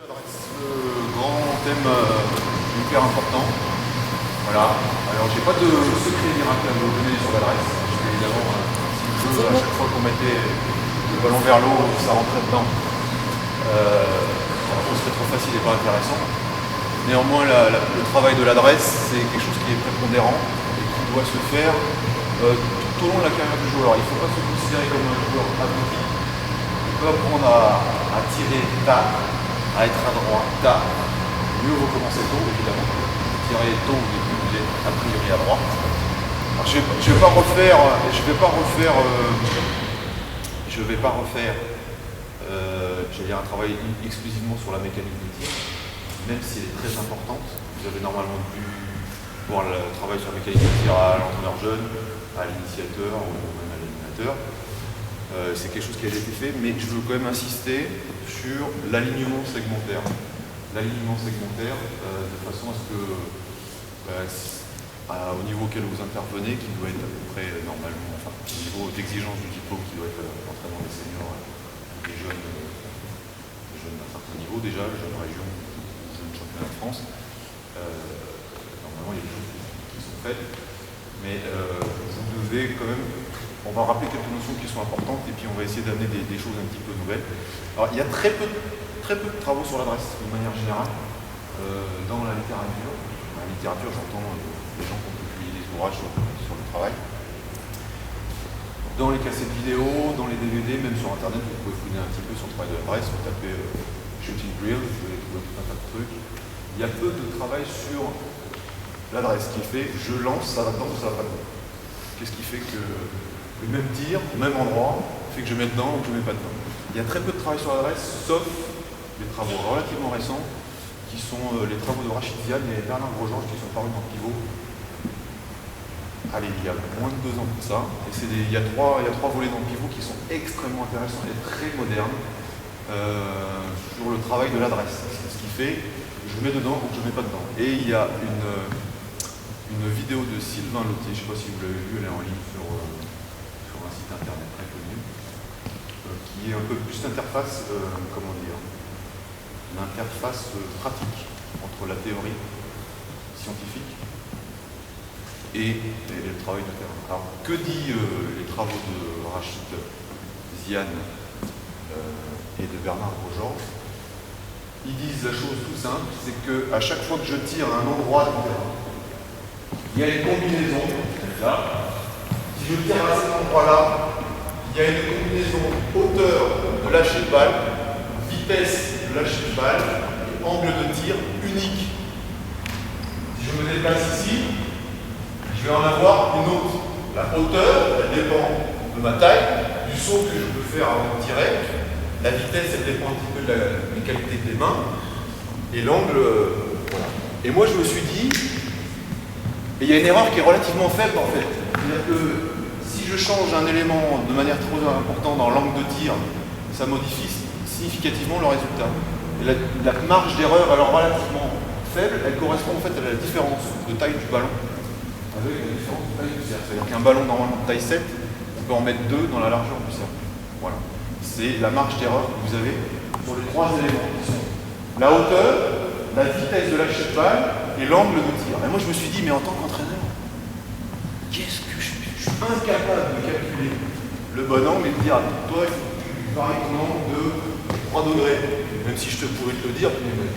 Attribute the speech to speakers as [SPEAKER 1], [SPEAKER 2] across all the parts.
[SPEAKER 1] Le grand thème hyper important. Voilà. Alors j'ai pas de secret miracle à vous donner sur l'adresse. Évidemment, si le jeu, à chaque fois qu'on mettait le ballon vers l'eau, ça rentrait dedans. Ce serait trop facile et pas intéressant. Néanmoins, le travail de l'adresse, c'est quelque chose qui est prépondérant et qui doit se faire tout au long de la carrière du joueur. Il ne faut pas se considérer comme un joueur abouti. Il peut apprendre à tirer tard, à être adroit tard. Mieux vaut commencer tôt, évidemment. Tirer tôt, vous êtes a priori à droite. Alors, je vais pas refaire j'allais dire un travail exclusivement sur la mécanique de tir, même si elle est très importante. Vous avez normalement dû voir le travail sur la mécanique de tir à l'entraîneur jeune, à l'initiateur ou même à l'animateur. C'est quelque chose qui a été fait, mais je veux quand même insister sur l'alignement segmentaire. L'alignement segmentaire, de façon à ce que, au niveau auquel vous intervenez, qui doit être à peu près normalement, enfin, au niveau d'exigence du diplôme qui doit être l'entraînement des seniors, des jeunes d'un certain niveau déjà, jeunes régions, jeunes championnats de France. Normalement, il y a des choses qui sont faites, mais vous devez quand même, on va rappeler quelques notions qui sont importantes et puis on va essayer d'amener des choses un petit peu nouvelles. Alors, il y a très peu de travaux sur l'adresse, de manière générale, dans la littérature. Dans la littérature, j'entends des gens qui ont publié des ouvrages sur le travail. Dans les cassettes vidéo, dans les DVD, même sur internet, vous pouvez fouiner un petit peu sur le travail de l'adresse, vous tapez shooting drill, vous allez trouver tout un tas de trucs. Il y a peu de travail sur l'adresse qui est fait, je lance, ça va dedans ou ça va pas dedans. Qu'est-ce qui fait que le même tir, au même endroit, fait que je mets dedans ou que je mets pas dedans. Il y a très peu de travail sur l'adresse, sauf les travaux relativement récents, qui sont les travaux de Rachid Ziane et Bernard Grosjean qui sont parus dans Pivot. Allez, il y a moins de 2 ans de ça. Et il y a trois volets dans Pivot qui sont extrêmement intéressants et très modernes sur le travail de l'adresse. Ce qui fait que je mets dedans ou que je ne mets pas dedans. Et il y a une vidéo de Sylvain Lotier, je ne sais pas si vous l'avez vue, elle est en ligne sur un site internet très connu, qui est un peu plus l'interface, l'interface pratique entre la théorie scientifique et le travail de terrain. Alors, que dit les travaux de Rachid Ziane et de Bernard Grosjean? Ils disent la chose tout simple, c'est qu'à chaque fois que je tire à un endroit du terrain, il y a une combinaison, là. Si je tire à cet endroit-là, il y a une combinaison hauteur de lâcher de balle, vitesse de lâcher de balle et angle de tir unique. Si je me déplace ici, je vais en avoir une autre. La hauteur, elle dépend de ma taille, du saut que je peux faire avant de tirer. La vitesse, elle dépend un petit peu de la qualité des mains. Et l'angle, voilà. Et moi, je me suis dit, et il y a une erreur qui est relativement faible en fait. C'est-à-dire que si je change un élément de manière trop importante dans l'angle de tir, ça modifie significativement le résultat. Et la marge d'erreur, alors relativement faible, elle correspond en fait à la différence de taille du ballon avec la différence de taille du cercle. C'est-à-dire qu'un ballon normalement de taille 7, on peut en mettre 2 dans la largeur du cercle. Voilà. C'est la marge d'erreur que vous avez sur les 3 éléments qui sont la hauteur, la vitesse de lâcher de balle et l'angle de tir. Et moi je me suis dit, mais en tant qu'entraîneur, qu'est-ce que je suis incapable de calculer le bon angle et de dire, toi il faut que tu varies ton angle de 3 degrés. Même si je pourrais te le dire, tu dis, mais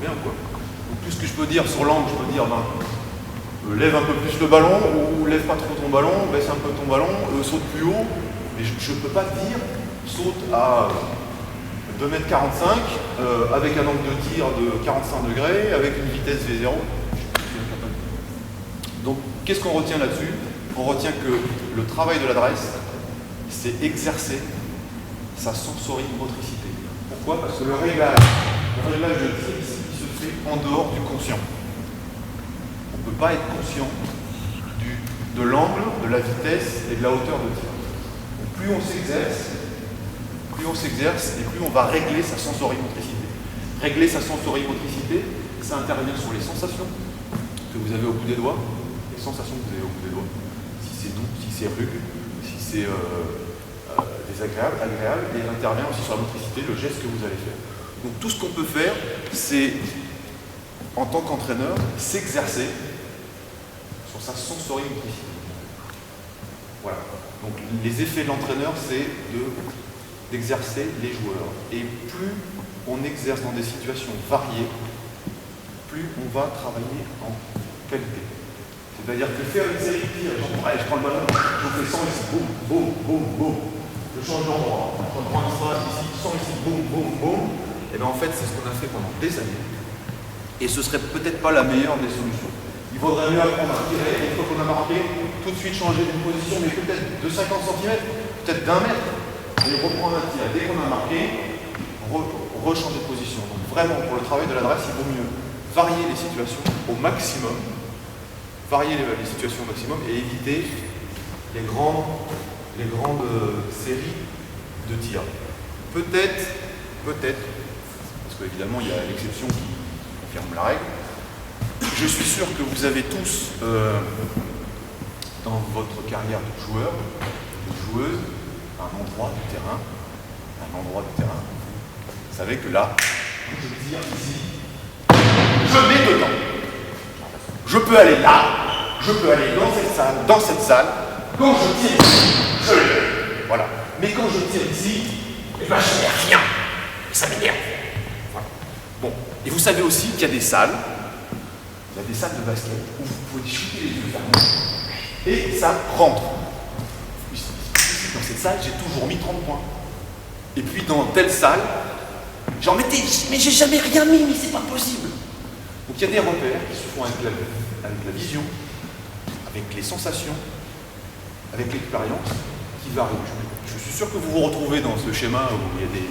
[SPEAKER 1] bien quoi. Donc, tout ce que je peux dire sur l'angle, je peux dire, lève un peu plus le ballon, ou lève pas trop ton ballon, baisse un peu ton ballon, saute plus haut. Mais je ne peux pas te dire, saute à 2,45 m avec un angle de tir de 45 degrés, avec une vitesse V0. Donc, qu'est-ce qu'on retient là-dessus? On retient que le travail de l'adresse, c'est exercer sa sensorimotricité. Pourquoi? Parce que le réglage de tir ici, il se fait en dehors du conscient. On ne peut pas être conscient de l'angle, de la vitesse et de la hauteur de tir. Donc, plus on s'exerce et plus on va régler sa sensorimotricité. Régler sa sensorimotricité, ça intervient sur les sensations que vous avez au bout des doigts, les sensations que vous avez au bout des doigts, si c'est doux, si c'est rugueux, si c'est désagréable, agréable, et intervient aussi sur la motricité, le geste que vous allez faire. Donc tout ce qu'on peut faire, c'est, en tant qu'entraîneur, s'exercer sur sa sensorimotricité. Voilà. Donc les effets de l'entraîneur, c'est d'exercer les joueurs. Et plus on exerce dans des situations variées, plus on va travailler en qualité. C'est-à-dire que faire une série de tirs, je prends le ballon, je fais 100 ici, boum, boum, boum, boum. Je change d'endroit, je prends une phrase ici, 100 ici, boum, boum, boum. Et bien en fait, c'est ce qu'on a fait pendant des années. Et ce serait peut-être pas la meilleure des solutions. Il vaudrait mieux apprendre à tirer, une fois qu'on a marqué, tout de suite changer d'une position, mais peut-être de 50 cm, peut-être d'1 mètre, et reprendre un tir. Et dès qu'on a marqué, rechanger de position. Donc vraiment, pour le travail de l'adresse, il vaut mieux varier les situations au maximum, varier les situations au maximum et éviter les grandes séries de tirs. Peut-être, parce qu'évidemment il y a l'exception qui confirme la règle, je suis sûr que vous avez tous, dans votre carrière de joueur, de joueuse, un endroit du terrain. Vous savez que là, je tire ici, je mets dedans. Je peux aller là, je peux aller dans cette salle. Quand je tire ici, je l'ai. Voilà. Mais quand je tire ici, eh ben, je n'ai rien. Et ça m'énerve. Voilà. Bon. Et vous savez aussi qu'il y a des salles, de basket où vous pouvez shooter les yeux fermés et ça rentre. Ici, dans cette salle, j'ai toujours mis 30 points. Et puis dans telle salle, j'en mettais, mais j'ai jamais rien mis, mais c'est pas possible. Donc il y a des repères qui se font avec la vision, avec les sensations, avec l'expérience, qui varient. Je suis sûr que vous vous retrouvez dans ce schéma où il y a des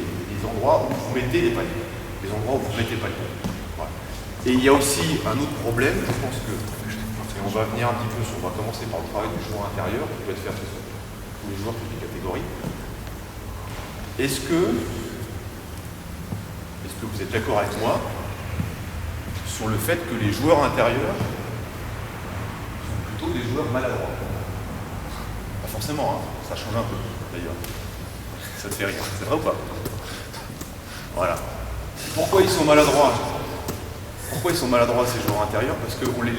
[SPEAKER 1] endroits où vous mettez des paniers, des endroits où vous mettez pas les paniers. Voilà. Et il y a aussi un autre problème, je pense que, et on va venir un petit peu sur, on va commencer par le travail du joueur intérieur, qui peut être fait sur tous les joueurs, toutes les catégories. Est-ce que vous êtes d'accord avec moi sur le fait que les joueurs intérieurs sont plutôt des joueurs maladroits? Pas forcément, hein, ça change un peu d'ailleurs. Ça te fait rire, c'est vrai ou pas? Voilà. Pourquoi ils sont maladroits? Pourquoi ils sont maladroits ces joueurs intérieurs? Parce qu'on les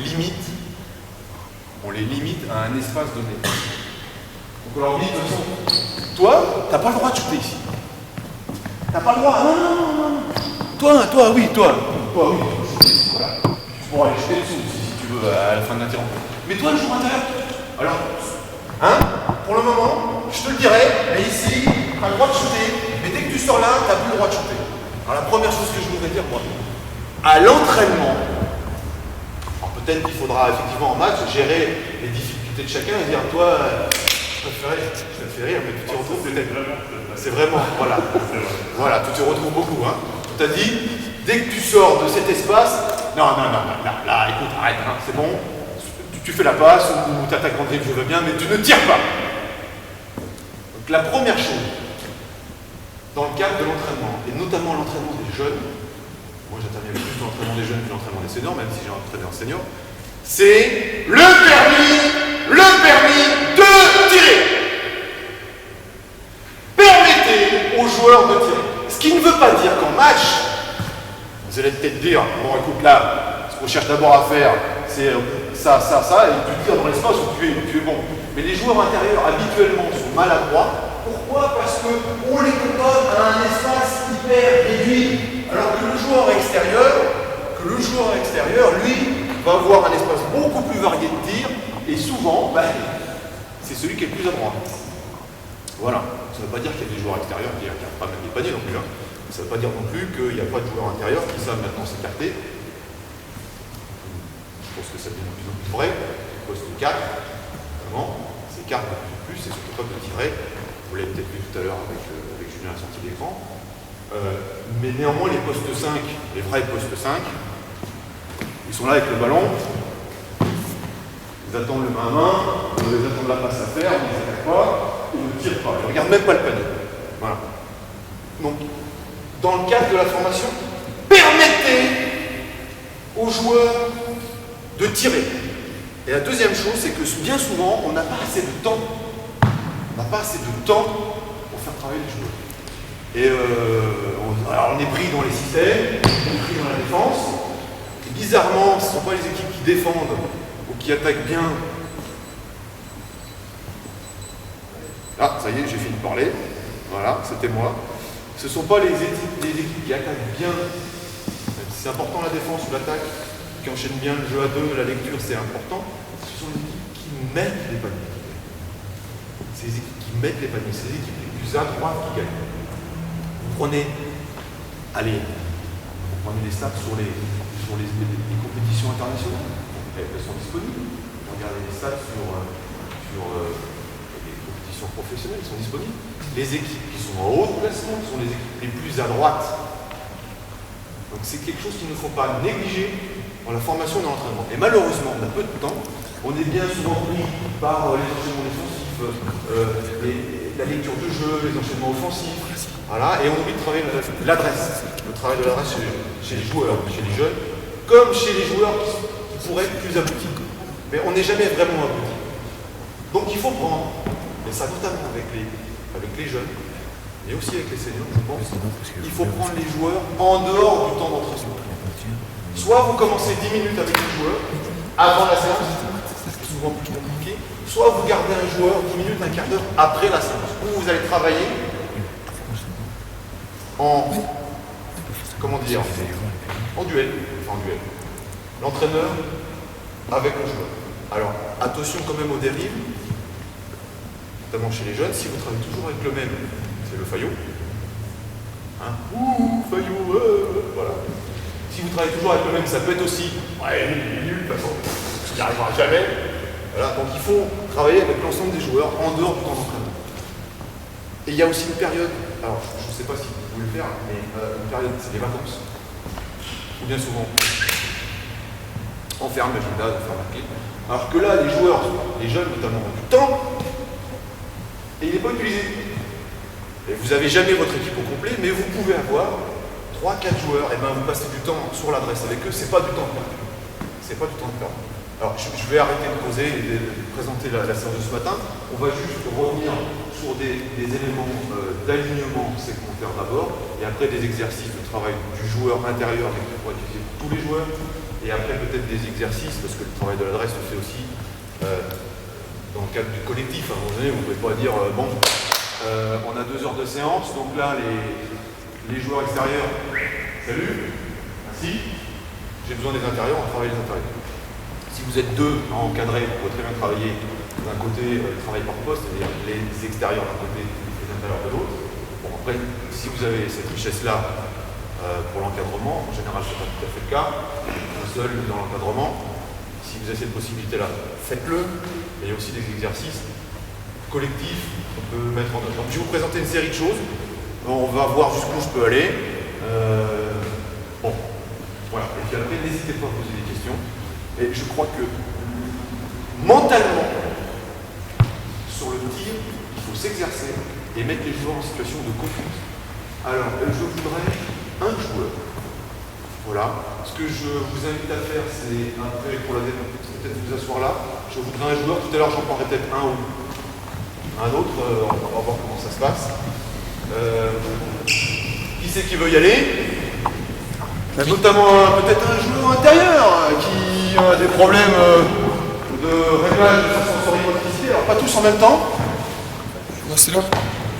[SPEAKER 1] limite à un espace donné. Donc on leur dit, de toute façon, toi, t'as pas le droit de shooter ici. T'as pas le droit. Non. Toi, oui. Voilà. Tu pourras aller jeter dessous si tu veux à la fin de la tir. Mais toi, le joueur intérieur, alors, pour le moment, je te le dirai, mais ici, t'as le droit de shooter, mais dès que tu sors là, t'as plus le droit de shooter. Alors la première chose que je voudrais dire, moi, à l'entraînement, peut-être qu'il faudra effectivement en match gérer les difficultés de chacun et dire, toi, je te fais rire, mais tu t'y retrouves peut-être. C'est vraiment, voilà, tu te retrouves beaucoup. Hein. On t'a dit, dès que tu sors de cet espace, non, là, écoute, arrête, hein, c'est bon, tu fais la passe ou tu attaques en dribble, je veux bien, mais tu ne tires pas. Donc la première chose, dans le cadre de l'entraînement, et notamment l'entraînement des jeunes, moi j'interviens plus sur l'entraînement des jeunes que l'entraînement des seniors, même si j'ai entraîné en senior, c'est le permis de tirer. Permettez aux joueurs de tirer. Ce qui ne veut pas dire qu'en match, vous allez peut-être dire, bon écoute là, ce qu'on cherche d'abord à faire, c'est ça, et tu tires dans l'espace où tu es bon. Mais les joueurs intérieurs habituellement sont maladroits. Pourquoi? Parce qu'on les contente à un espace hyper réduit. Alors que le joueur extérieur, lui, va avoir un espace beaucoup plus varié de tirs, et souvent, c'est celui qui est le plus adroit. Voilà. Ça ne veut pas dire qu'il y a des joueurs extérieurs qui n'arrivent pas à mettre des paniers non plus. Hein. Ça ne veut pas dire non plus qu'il n'y a pas de joueurs intérieurs qui savent maintenant s'écarter. Je pense que ça devient de plus en plus vrai. Poste 4, vraiment, s'écarte de plus en plus, et sont capables de tirer. Vous l'avez peut-être vu tout à l'heure avec Julien à la sortie d'écran. Mais néanmoins, les postes 5, les vrais postes 5, ils sont là avec le ballon, ils attendent le main à main, ils attendent la passe à faire, ils ne s'attaquent pas, ils ne tirent pas, ils ne regardent même pas le panier. Voilà. Donc, dans le cadre de la formation, permettez aux joueurs de tirer. Et la deuxième chose, c'est que bien souvent, on n'a pas assez de temps. On n'a pas assez de temps pour faire travailler les joueurs. Et alors on est pris dans les systèmes, on est pris dans la défense. Et bizarrement, ce ne sont pas les équipes qui défendent ou qui attaquent bien. Ah, ça y est, j'ai fini de parler. Voilà, c'était moi. Ce ne sont pas les équipes qui attaquent bien. C'est important la défense ou l'attaque, qui enchaînent bien le jeu à deux, la lecture, c'est important. Ce sont les équipes qui mettent les paniers. C'est les équipes qui mettent les paniers, c'est les équipes les plus adroites qui gagnent. Vous prenez, allez, vous prenez les stats sur les compétitions internationales, elles sont disponibles. Regardez les stats sur les compétitions professionnelles, elles sont disponibles. Les équipes qui sont en haut de classement sont les équipes les plus adroites. Donc c'est quelque chose qu'il ne faut pas négliger dans la formation et dans l'entraînement. Et malheureusement, on a peu de temps, on est bien souvent pris par les enchaînements défensifs, la lecture de jeu, les enchaînements offensifs, voilà, et on oublie de travailler l'adresse, le travail de l'adresse chez les joueurs, chez les jeunes, comme chez les joueurs qui pourraient être plus aboutis. Mais on n'est jamais vraiment abouti. Donc il faut prendre, et ça notamment avec les jeunes, mais aussi avec les seniors, je pense, il faut prendre les joueurs en dehors du temps d'entraînement. Soit vous commencez 10 minutes avec les joueurs, avant la séance, c'est souvent plus compliqué, soit vous gardez un joueur 10 minutes, un quart d'heure après la séance, où vous allez travailler en, comment dire, en duel, l'entraîneur avec le joueur. Alors, attention quand même aux dérives, notamment chez les jeunes, si vous travaillez toujours avec le même, c'est le faillot. Hein? Ouh, faillot, voilà. Si vous travaillez toujours avec le même, ça peut être aussi, ouais, il est nul, de toute façon, il n'y arrivera jamais. Voilà, donc il faut travailler avec l'ensemble des joueurs en dehors du temps d'entraînement. Et il y a aussi une période, alors je ne sais pas si vous pouvez le faire, mais une période, c'est les vacances. Ou bien souvent, on ferme l'agenda, on ferme la clé. Alors que là, les joueurs, les jeunes notamment, ont du temps, et il n'est pas utilisé. Et vous n'avez jamais votre équipe au complet, mais vous pouvez avoir 3-4 joueurs, et bien vous passez du temps sur l'adresse avec eux, c'est pas du temps de perdre. C'est pas du temps de perdre. Alors je vais arrêter de causer et de présenter la séance de ce matin. On va juste revenir sur des éléments d'alignement segmentaire d'abord, et après des exercices de travail du joueur intérieur avec pour utiliser pour tous les joueurs, et après peut-être des exercices, parce que le travail de l'adresse se fait aussi dans le cadre du collectif. À un moment donné, vous ne pouvez pas dire bon, on a 2 heures de séance, donc là les joueurs extérieurs, salut, merci, j'ai besoin des intérieurs, on travaille les intérieurs. Si vous êtes 2 à encadrer, vous pouvez très bien travailler d'un côté le travail par poste, c'est-à-dire les extérieurs d'un côté et les intérieurs de l'autre. Bon, après, si vous avez cette richesse-là pour l'encadrement, en général ce n'est pas tout à fait le cas, un seul dans l'encadrement, si vous avez cette possibilité-là, faites-le. Il y a aussi des exercices collectifs qu'on peut mettre en œuvre. Donc, je vais vous présenter une série de choses. On va voir jusqu'où je peux aller. Bon, voilà. Et puis après, n'hésitez pas à poser des questions. Et je crois que mentalement, sur le tir, il faut s'exercer et mettre les joueurs en situation de confiance. Alors, je voudrais un joueur. Voilà. Ce que je vous invite à faire, c'est après, pour la démo, peut-être vous asseoir là. Je voudrais un joueur. Tout à l'heure, j'en prendrai peut-être un ou un autre. On va voir comment ça se passe. Qui c'est qui veut y aller? Notamment peut-être un joueur intérieur qui a des problèmes de réglage de sa sensorimotricité. Alors pas tous en même temps.
[SPEAKER 2] Je peux rester là?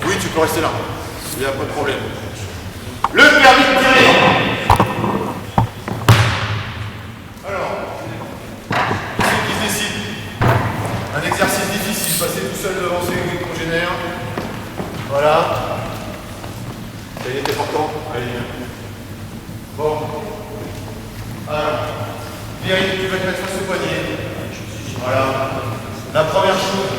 [SPEAKER 1] Oui, tu peux rester là. Il n'y a pas de problème. Le permis de tirer. Alors, qui se décide? Un exercice difficile, passer tout seul devant ses congénères. Voilà. Ça y est, t'es partant? Allez, viens. Bon. Alors, vérifie, tu vas te mettre sur ce poignet. Voilà. La première chose,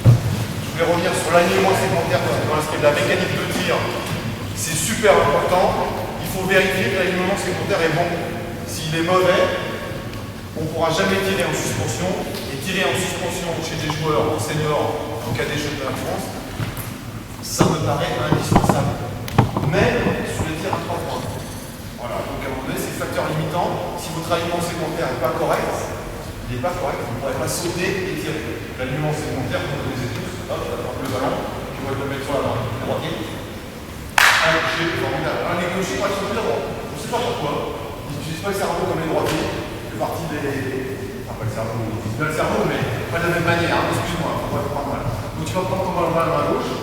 [SPEAKER 1] je vais revenir sur l'alignement segmentaire parce que dans ce qui est de la mécanique de tir, c'est super important. Il faut vérifier que l'alignement segmentaire est bon. S'il est mauvais, on ne pourra jamais tirer en suspension. Et tirer en suspension chez des joueurs en senior, en cas des championnats de France, ça me paraît indispensable. Même sur les tirs à 3 points. Voilà, donc à un moment donné, c'est le facteur limitant. Si votre alignement segmentaire n'est pas correct, vous ne pourrez pas sauter et tirer. L'alignement segmentaire, vous le connaissez tous, hop, le ballon, tu vas le mettre sur la droite.
[SPEAKER 3] formidable. Alors, les gauchers, moi, ils sont plus droits. Je ne sais pas pourquoi. Ils n'utilisent pas le cerveau comme les droitiers. C'est partie des. Enfin, pas le cerveau, ils utilisent bien le cerveau, mais pas de la même manière. Hein. Excuse-moi, faut pas le prendre mal. Donc, tu vas prendre ton ballon dans la main gauche.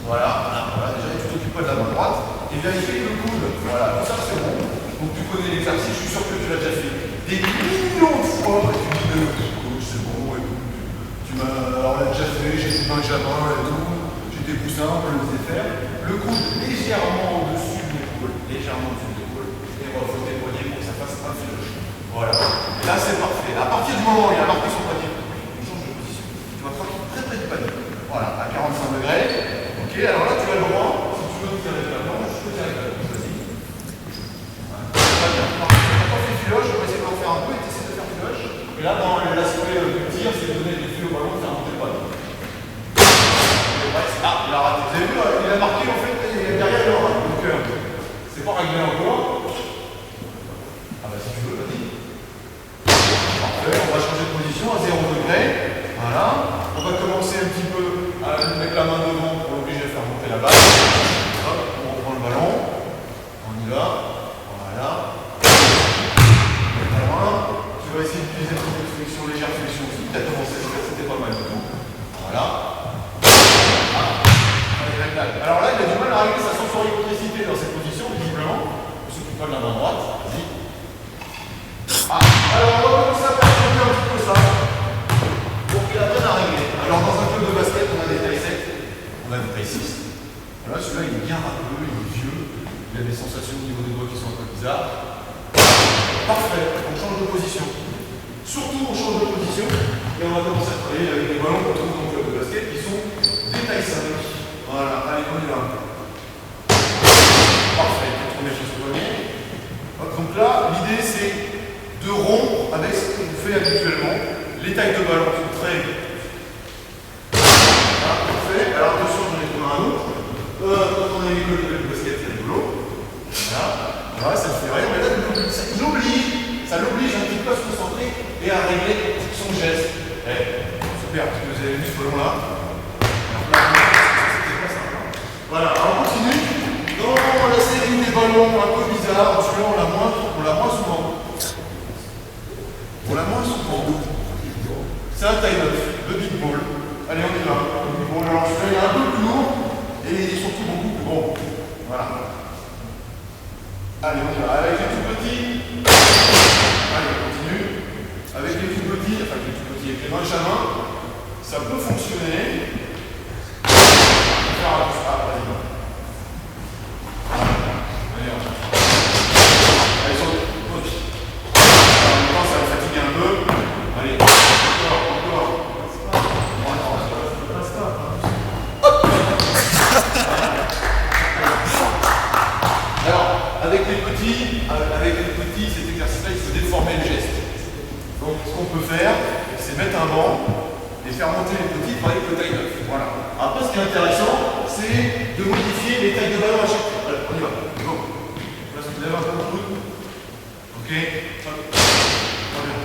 [SPEAKER 3] Voilà, déjà, tu t'occupes pas de la main droite. Et vérifier le coude. Voilà, tout ça, c'est bon. Donc, tu connais l'exercice, je suis sûr que tu l'as déjà fait des millions de fois. Et tu dis, coach, c'est bon, écoute. Alors, on l'a déjà fait, j'ai fait Benjamin et tout. J'étais poussin, on le faisait faire. Le coude légèrement au-dessus de l'épaule. Légèrement au-dessus de l'épaule. Et on va faut tes poignets pour que ça fasse un filoche. Voilà. Et là, c'est parfait. À partir du moment où il a marqué son poignet, il change de position. Tu vas tranquille très près du panier. Voilà, à 45 degrés. Ok, alors là, tu as le droit. Si tu veux tirer avec la planche, je peux tirer avec la planche. Vas-y. Voilà. Quand on fait filoche, on va essayer d'en faire un peu et t'essaies de faire filoche. Et là, dans l'aspect du tir, c'est de donner des fils au ballon et faire monter le ballon. Ah, il a raté. Vous avez vu, il a marqué en fait, derrière il aura. Donc, c'est pas réglé encore. Ah bah si tu veux, vas-y. Parfait, on va changer de position à 0 degré. Voilà. On va commencer un petit peu avec la main devant pour l'obliger à faire monter la balle. Hop, on reprend le ballon. On y va. Voilà. Pas loin. Tu vas essayer d'utiliser une petite flexion, légère flexion aussi. Tu as commencé à faire, c'était pas mal du tout. Voilà. Alors là, il a du mal à régler sa sensorimotricité dans cette position, visiblement. Il ne s'occupe pas de la main droite. Vas-y. Ah, alors on va commencer à perturber un petit peu ça. Pour qu'il apprenne à régler. Alors dans un club de basket, on a des tailles 7, on a des tailles 6. Voilà, celui-là, il est bien râpeux, il est vieux. Il a des sensations au niveau des doigts qui sont un peu bizarres. Parfait, on change de position. Surtout, on change de position. Et on va commencer à travailler avec des ballons qu'on trouve dans le club de basket qui sont des tailles 5. Voilà, allez, on y va. Parfait, on met sur ce poignet. Donc là, l'idée c'est de rompre avec ce qu'on fait habituellement. Les tailles de ballon sont très. Voilà, parfait. Alors attention, j'en ai trouvé un autre. Quand on a une école de basket, c'est rigolo. Voilà, voilà, ça ne fait rien, mais là, ça l'oblige un petit peu à se concentrer et à régler son geste. Super, parce que vous avez vu ce ballon-là. Voilà, alors on continue. Dans la série des ballons un peu bizarres, celui-là on l'a moins souvent. On l'a moins souvent. C'est un taille 9, le big ball. Allez, on y va. Le big ball, alors celui-là il est un peu plus lourd et il est surtout beaucoup plus gros. Voilà. Allez, on y va. Avec les tout petits. Allez, on continue. Avec les tout petits, enfin les tout petits, avec les Benjamin, ça peut fonctionner. Avec les petits, cet exercice-là, il faut déformer le geste. Donc, ce qu'on peut faire, c'est mettre un banc et faire monter les petits pour aller avec le taille 9. Voilà. Après, ce qui est intéressant, c'est de modifier les tailles de ballon à chaque fois. Allez, on y va. Go. Là, tu lèves un peu le coude. Ok. Hop. Très bien.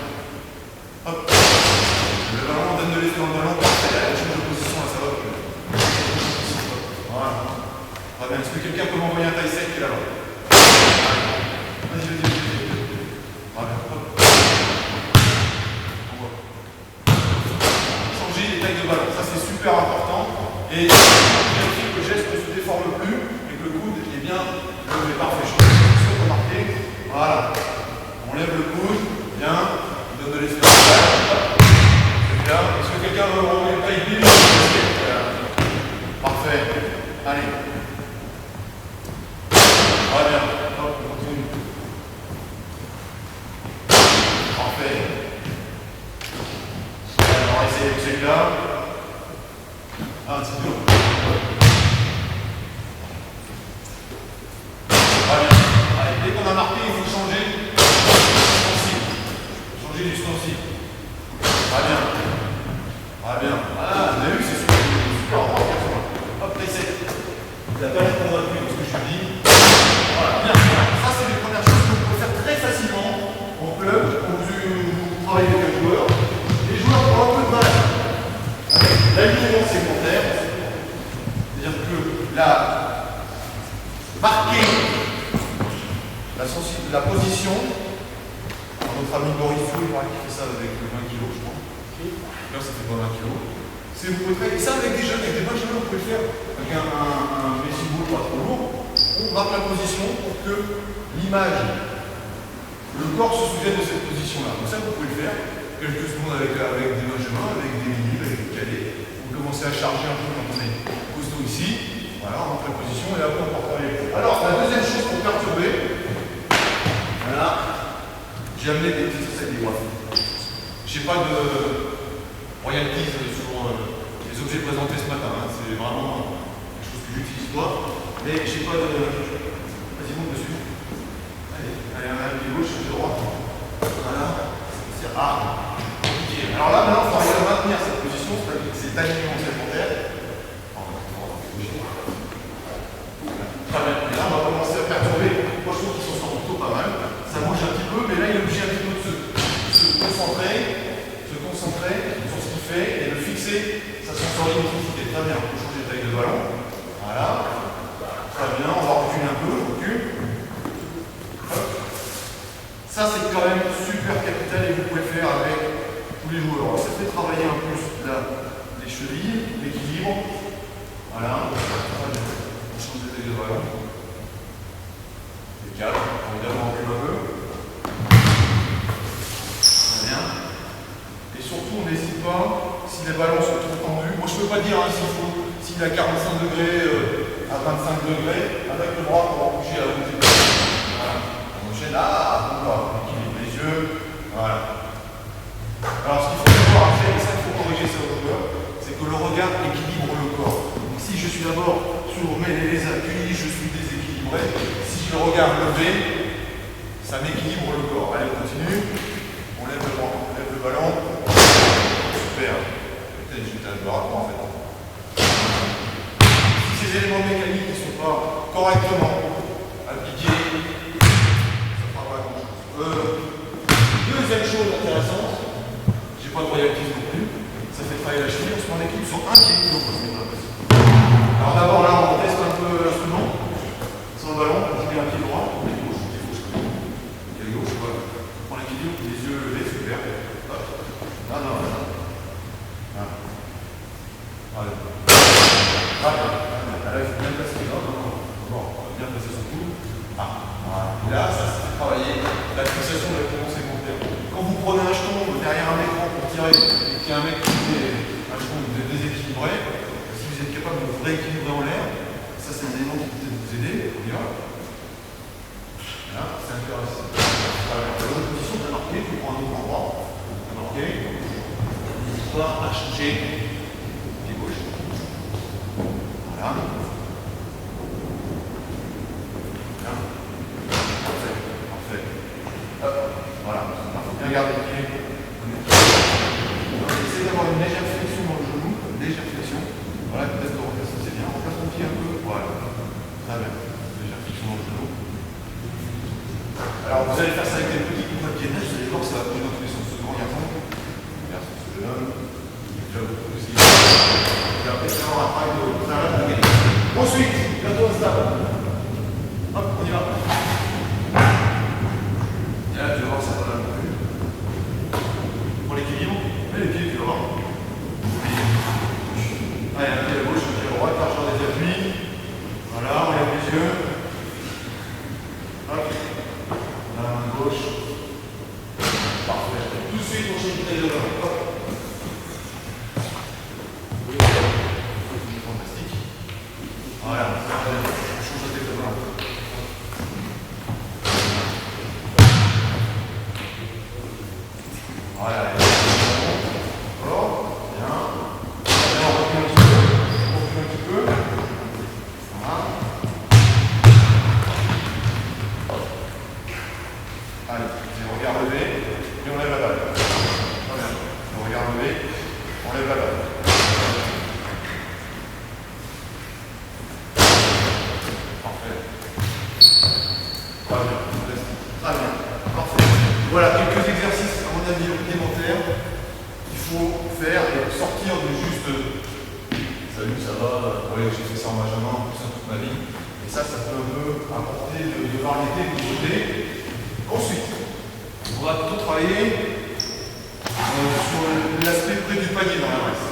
[SPEAKER 3] Hop. Le ballon, on donne de l'effet dans le ballon. Parfait. Là, change de position, là, ça va plus. Voilà. Très bien. Est-ce que quelqu'un peut m'envoyer un taille 7 qui est là-bas? Vas-y. Voilà, hop. Changer les tailles de ballon, ça c'est super important. Et vérifier que le geste ne se déforme plus et que le coude est bien levé. Parfait, change de position, remarquez. Voilà. On lève le coude, bien, on donne de l'effet. C'est bien. Est-ce que quelqu'un veut envoyer une taille pile? Parfait. Allez. Très bien. Hop, on continue. Parfait. Alors, on va essayer avec celui-là. Un petit peu. Très bien. Allez, dès qu'on a marqué, il faut changer d'ustensile. Changer d'ustensile. Très bien. Très bien. Ah, vous avez vu, c'est super. Hop, l'essai. Il n'a pas répondre à plus de ce que je lui dis. Voilà, bien. Ça, c'est les premières choses que vous pouvez faire très facilement en club, quand vous travaillez avec un joueur. Les joueurs ont un peu de mal avec l'alignement segmentaire. C'est-à-dire que marquer la position. Notre ami Boris Fou, il paraît qu'il fait ça avec 20 kg, je crois. Là, ça fait pas 20 kg. Vous pouvez faire ça avec des jeunes, avec des bonnes jeunes, vous pouvez le faire avec un métier boule pas trop lourd. On marque la position pour que l'image, le corps se souvienne de cette position-là. Donc ça, vous pouvez le faire quelques secondes avec des enchaînements, avec des mini, avec des calés. Vous commencez à charger un peu quand on est costaud ici. Voilà, on marque la position et après on part avec. Alors, la deuxième chose pour perturber, voilà, j'ai amené des petites facettes des boîtes. Je n'ai pas de royalties sur les objets présentés ce matin. Hein. C'est vraiment quelque chose que j'utilise pas. Mais je n'ai pas de. Vas-y, monte dessus. Allez, un pied gauche, un pied droit. Voilà. C'est rare. Alors là, maintenant, il faut arriver à maintenir cette position, c'est aligné en secondaire. Très bien. Et là, on va commencer à perturber. Moi, je trouve qu'ils s'en sortent plutôt pas mal. Ça bouge un petit peu, mais là, il est obligé un petit peu de se concentrer sur ce qu'il fait et de fixer sa sensorimotricité. Très bien. On peut changer de taille de ballon. Voilà. Très bien. On va reculer un peu. On recule. Hop. Ça, c'est quand même super capital et vous pouvez le faire avec tous les joueurs. Alors, ça fait travailler un peu les chevilles, l'équilibre. Voilà. On change de taille de ballon. Les câbles, évidemment, on recule un peu. Très bien. Et surtout, on n'hésite pas, si les ballons sont trop tendus. Moi, je ne peux pas dire hein, s'il est à 45 degrés, à 25 degrés, avec le bras pour bouger à la bouche. Voilà. On enchaîne là, on va équilibrer les yeux. Voilà. Alors, ce qu'il faut savoir après, et ça, il faut corriger ça au joueur, c'est que le regard équilibre le corps. Donc, si je suis d'abord sur les appuis, je suis déséquilibré. Si je le regarde levé, ça m'équilibre le corps. Allez, on continue. On lève le ballon. Super. Peut-être que j'étais un peu rapide en fait. Si ces éléments mécaniques ne sont pas correctement appliqués, ça ne fera pas grand-chose. Deuxième chose intéressante, j'ai pas de royalties non plus, ça fait travailler la cheville, on se met en équipe sur un pied. Alors d'abord là, on teste un peu l'instrument, sans le ballon, je mets un pied droit, on est gauche, pied gauche, voilà. On prend l'équilibre, les yeux levés, super. Hop. Ah non, non. Allez. Ah, là, il faut bien passer là, non, bien passer son cou. Ah, voilà. Et là, ça fait travailler la fixation de l'électron sécondaire. Quand vous prenez un jeton derrière un écran pour tirer, et qu'il y a un mec qui met un jeton déséquilibré, si vous êtes capable de vous rééquilibrer en l'air, ça c'est un élément qui peut peut-être vous aider. On y va. Là, c'est intéressant. La bonne position, bien marqué, tu prends un autre endroit. Bien marqué. L'histoire a changé. Pied gauche. Voilà. Bien. Parfait. Parfait. Hop. Voilà. Bien garder le pied. Essayez d'avoir une légère flexion dans le genou. Une légère flexion. Voilà, peut-être de replacer, c'est bien. On replace ton pied un peu. Voilà. Très bien. Légère flexion dans le genou. Alors vous allez faire ça avec des petits coups de pied neige, vous allez voir que ça va bouger dans tous les sens. Ce grand garçon, regarde ce jeune homme, déjà beaucoup aussi. Il va peut-être avoir un travail de gagner. Ensuite, bientôt instable. Hop, on y va. Et là, tu vas voir que ça va là non plus. Pour l'équilibre, mets les pieds, tu vas voir. Allez, un pied à gauche, un pied à droite, largeur des appuis. Voilà, on lève les yeux. Hop. La main gauche. Parfait. Tout de suite, on change de taille de ballon. Hop. Oui, c'est fantastique. Voilà, ça va. On change de taille de ballon. Voilà. Encore. Bien. Bien, on recule un petit peu. On recule un petit peu. Voilà. Allez, le regard levé, et on lève la balle. Très bien. Le regard levé, on lève la balle. Parfait. Très bien. Très bien. Parfait. Voilà, quelques exercices, à mon avis, rudimentaires qu'il faut faire et sortir de juste salut, ça va, ouais, j'ai fait ça en Benjamin, tout ça toute ma vie. Et ça peut un peu apporter de variété, de nouveauté. Ensuite, on va plutôt travailler sur l'aspect près du panier dans la presse.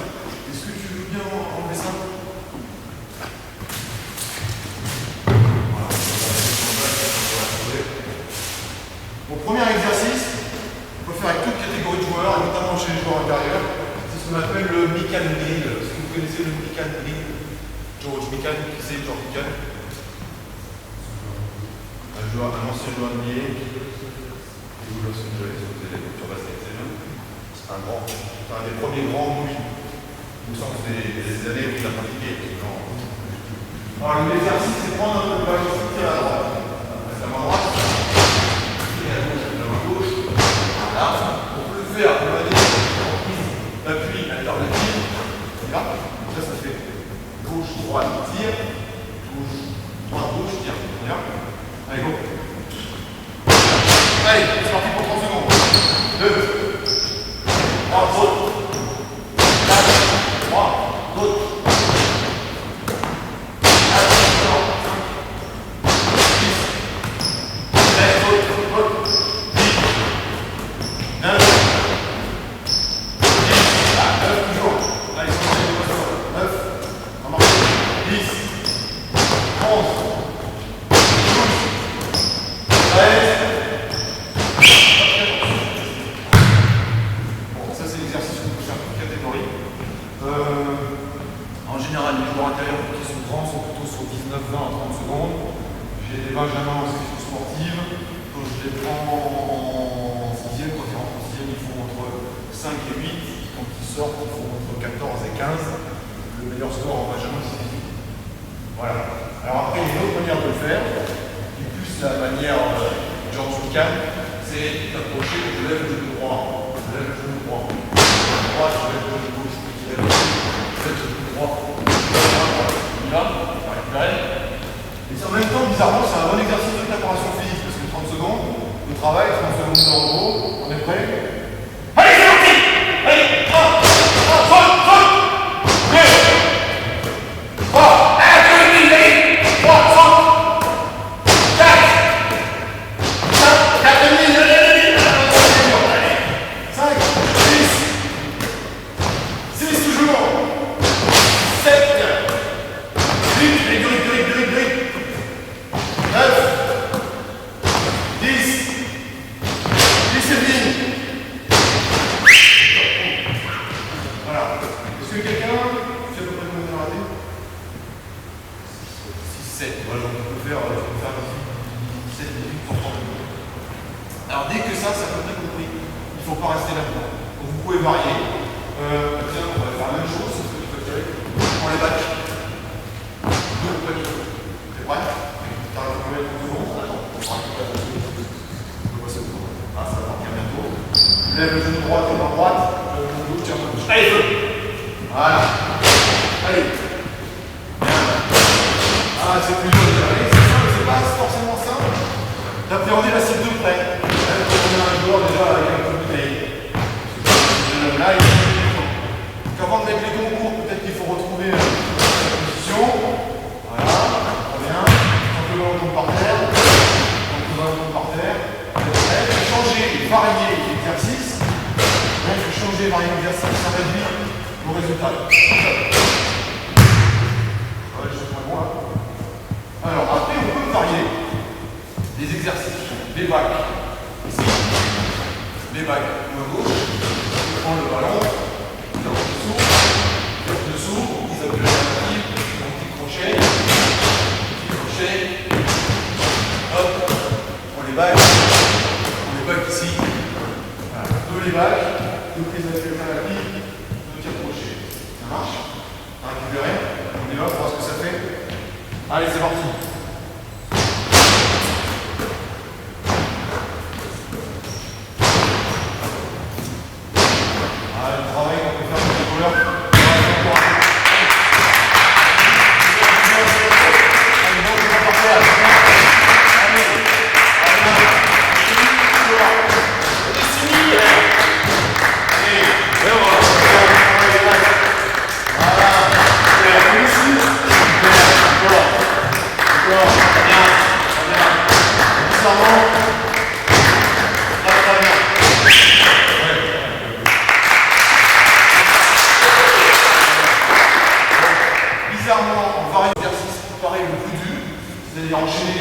[SPEAKER 3] Est-ce que tu veux bien enlever ça? Mon premier exercice, on peut faire avec toute catégorie de joueurs, et notamment chez les joueurs intérieurs, c'est ce qu'on appelle le Mikan Drill. Est-ce que vous connaissez le Mikan Drill? George Mikan, qui c'est George Mikan? Un ancien joueur NBA qui joue Los Angeles, vous avez sur basket, c'est un des premiers grands mouilles. Il me semble que c'est des années où il a pratiqué. Alors l'exercice, c'est prendre un peu de ballon à la droite. La main droite. Voilà, on peut le faire de manière d'appui alternative. Là, ça fait gauche, droite, tire, gauche, droite, gauche, tire. Bien. Allez, go. Allez, c'est parti pour 30 secondes. 2, 3, saute. 4, 3, saute. 4, 5, 6, 7, saute. 9, toujours. Allez, 9, on marche. 10, 11, 12, 13. Bon, ça c'est l'exercice qu'on peut faire toute catégorie. En général, les joueurs intérieurs qui sont grands sont plutôt sur 19, 20 à 30 secondes. J'ai des benjamins en section sportive. Quand je les prends en 6e, quand ils rentrent en 6e, ils font entre 5 et 8. Quand ils sortent, ils font entre 14 et 15. Le meilleur score en benjamin, c'est 18. Voilà. Alors après, il y a une autre manière de le faire, qui est plus la manière George Mikan, c'est d'approcher, je lève le genou droit, je lève le genou droit, je lève le genou gauche, je lève le genou droit, là, on va récupérer. Et en même temps, bizarrement, c'est un bon exercice de préparation physique, parce que 30 secondes de travail, 30 secondes de repos, on est prêt? Allez, c'est parti! Allez, 1, 2, 3, 7. Voilà, donc on peut faire 17 minutes pour 30 minutes. Alors dès que ça peut être compris. Il ne faut pas rester là-dedans. Donc vous pouvez varier. Tiens, on va faire la même chose, sauf que tu peux tirer. On les bacs. Deux plaquettes. T'es prêt? T'arrives à combien de secondes? Attends, on va ça va partir bientôt. Lève le genou droit, tes mains droite. Le genou gauche, tiens, gauche. Allez, feu! Voilà. Allez. Ah, c'est plus dur de faire. C'est simple, c'est pas forcément simple d'appréhender la cible de près. Même quand on a un joueur déjà avec un peu de bouteille. Là, il faut avant de mettre les concours, peut-être qu'il faut retrouver la position. Voilà, très bien. Quand le ballon tombe par terre, il faut changer et varier l'exercice. Il faut changer et varier l'exercice, ça réduit le résultat. Ouais, je suis moins bon là. Alors après on peut varier les exercices, les bacs, ici, les bacs main gauche, on prend le ballon, on le dessous, on utilise un peu l'alternative, un petit crochet, hop, on les bacs ici, voilà, deux les bacs, deux prises alternatives, deux tirs crochets, ça marche, on a récupéré, on est là pour voir ce que ça fait. Allez, c'est parti. Allez, le travail qu'on peut faire sur les couleurs.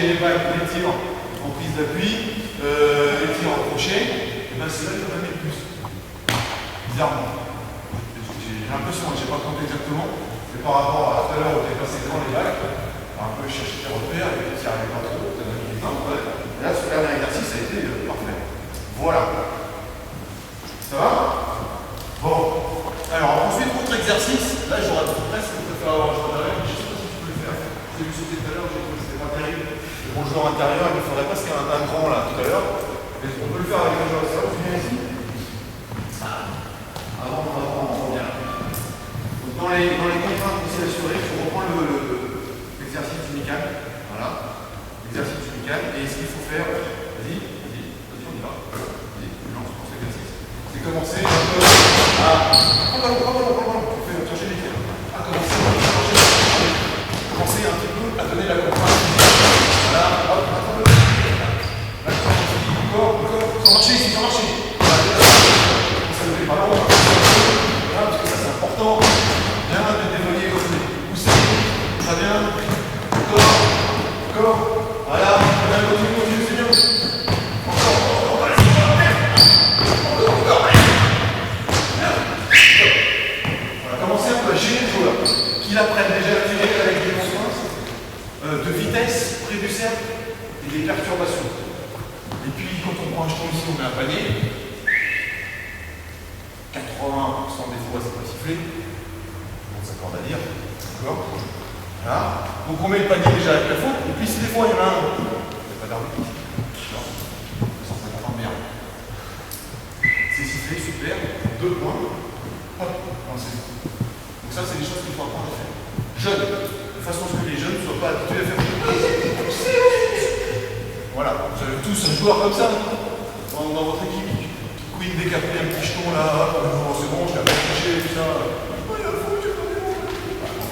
[SPEAKER 3] les tirs en prise d'appui, les tirs en crochet, et ben c'est là que j'en ai le plus. Bizarrement. J'ai l'impression, je n'ai pas compté exactement, mais par rapport à tout à l'heure où tu es passé devant les bacs, un peu chercher tes repères et tu n'y arrives pas trop, tu as mis les temps. Et là, ce dernier exercice a été parfait. Voilà. Ça va? Bon. Alors ensuite, autre exercice, là j'aurais presque préféré avoir un joueur d'arrière, mais je ne sais pas si tu peux le faire. J'ai vu sauter tout à l'heure, j'ai trouvé que c'était pas terrible. Pour le joueur intérieur, il me faudrait presque un grand là tout à l'heure. Mais on peut le faire avec un joueur extérieur, tu viens ici. Avant, on revient. Donc dans les contraintes aussi assurées, il faut reprendre l'exercice unical. Voilà. L'exercice unical. Et ce qu'il faut faire, vas-y, on y va. Vas-y, je lance pour cet exercice. C'est commencer un peu à. Commencer un petit peu à donner la contrainte. Voilà, hop, attends-le. Là, encore, sans marcher, sans marcher. Ça ne fait pas long. Parce que ça c'est important. Bien de dévoyer comme ça. Pousser. Très bien. Encore. Voilà. Continue, c'est bien. Encore. Voilà, commencez un peu à gêner le joueur. Qu'il apprenne déjà à tirer avec des contraintes de vitesse près du cercle et des perturbations. Et puis quand on prend un jeton ici, on met un panier. 80% des fois c'est pas sifflé. On s'accorde à dire. D'accord. Voilà. Donc on met le panier déjà avec la faute. Et puis si des fois il y en a un, il n'y a pas d'arbitre. Non. 150 ans, merde. C'est sifflé, super. 2 points. Hop, lancez. Donc ça c'est des choses qu'il faut apprendre à faire. Jeunes, de façon à ce que les jeunes ne soient pas habitués à faire. Voilà, vous avez tous un joueur comme ça dans votre équipe qui couine décapé un petit jeton là, c'est bon, je l'ai pas touché, tout ça.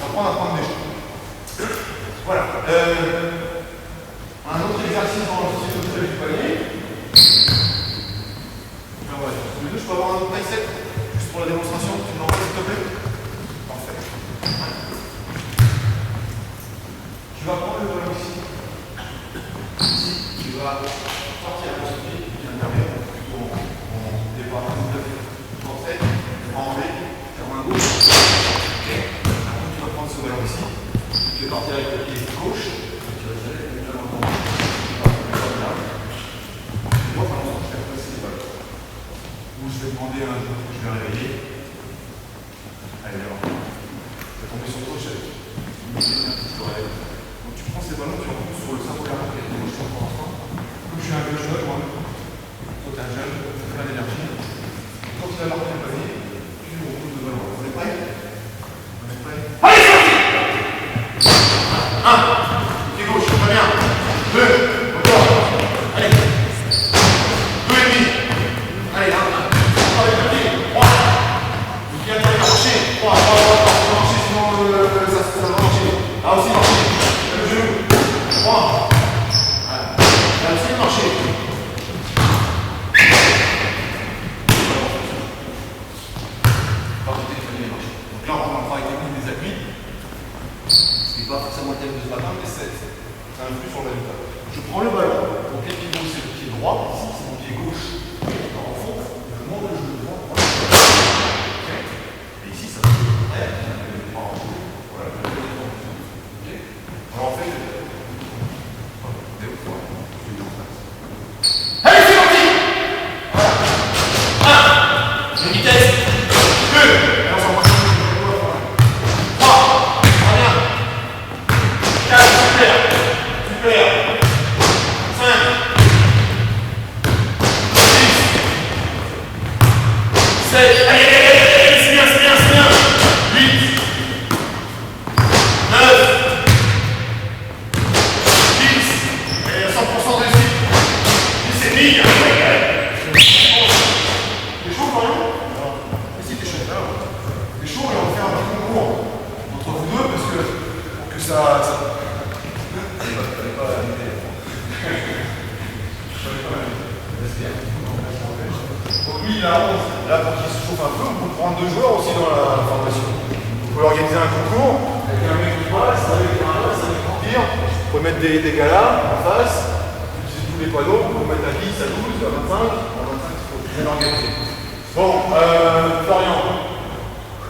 [SPEAKER 3] On va apprendre à prendre des jetons. Voilà. Un autre exercice dans le style du panier. Alors voilà, je peux avoir un autre tricep juste pour la démonstration, tu me l'envoies s'il te plaît. Parfait. Tu vas prendre le ballon ici. Ici, tu vas sortir à ce pied, qui intervient plutôt en départ à 19, français, enlever, faire main gauche. Okay. Après, tu vas prendre ce ballon ici. Tu vas partir avec le pied gauche. Tu vas aller avec le ballon gauche. Tu vas faire comme là. Et moi, par exemple, je vais passer les ballons. Ou je vais demander à un joueur que je vais réveiller. Allez, alors. Tu vas tomber sur toi, je te réveille. Donc tu prends ces ballons, tu en prends sur le symbole là, qui est le gauche pour l'instant. Comme je suis un vieux jeune, moi, toi t'es un jeune, t'as plein d'énergie. Quand tu vas marquer le panier, tu lui reposes le ballon. On est prêts? On est prêts? Allez, c'est parti! 1, pied gauche, très bien. 2, encore. Allez. 2 et demi. Allez, 1. Avec le pied. 3. Le pied à marcher. 3, marcher, sinon ça va marcher. Là aussi, marcher. Le genou. 3. Là aussi, marcher. Donc là, on va travailler technique des appuis. Ce n'est pas forcément le thème de ce matin, mais ça influe sur le résultat. Je prends le ballon. Donc, le pied gauche, c'est le pied droit. Ici, c'est mon pied gauche. En fond, je monte le genou droit. Okay. Et ici, ça se fait très bien. Voilà. Okay. Alors, en fait, allez, c'est parti! Voilà. 1. Une vitesse. 2. Alors, ça marche. 3. Très bien. 4. Super. Super. 5. 6. 7. Allez, c'est bien, c'est bien, c'est bien. 8. 9. 10. Allez, 100% de réussite. 10 et demi. T'es chaud quand même? Mais si t'es chaud. T'es chaud et on va faire un petit concours entre vous deux parce que pour que ça... Donc lui il a 11. Là pour qu'il se chauffe un peu, on peut prendre 2 joueurs aussi dans la formation. Vous pouvez organiser un concours avec un mec qui passe, avec un là, avec un tir. Vous pouvez mettre des galas en face, vous utilisez tous les panneaux, vous mettez à 10, à 12, à 25, à 25, il faut bien organiser. Bon, Florian,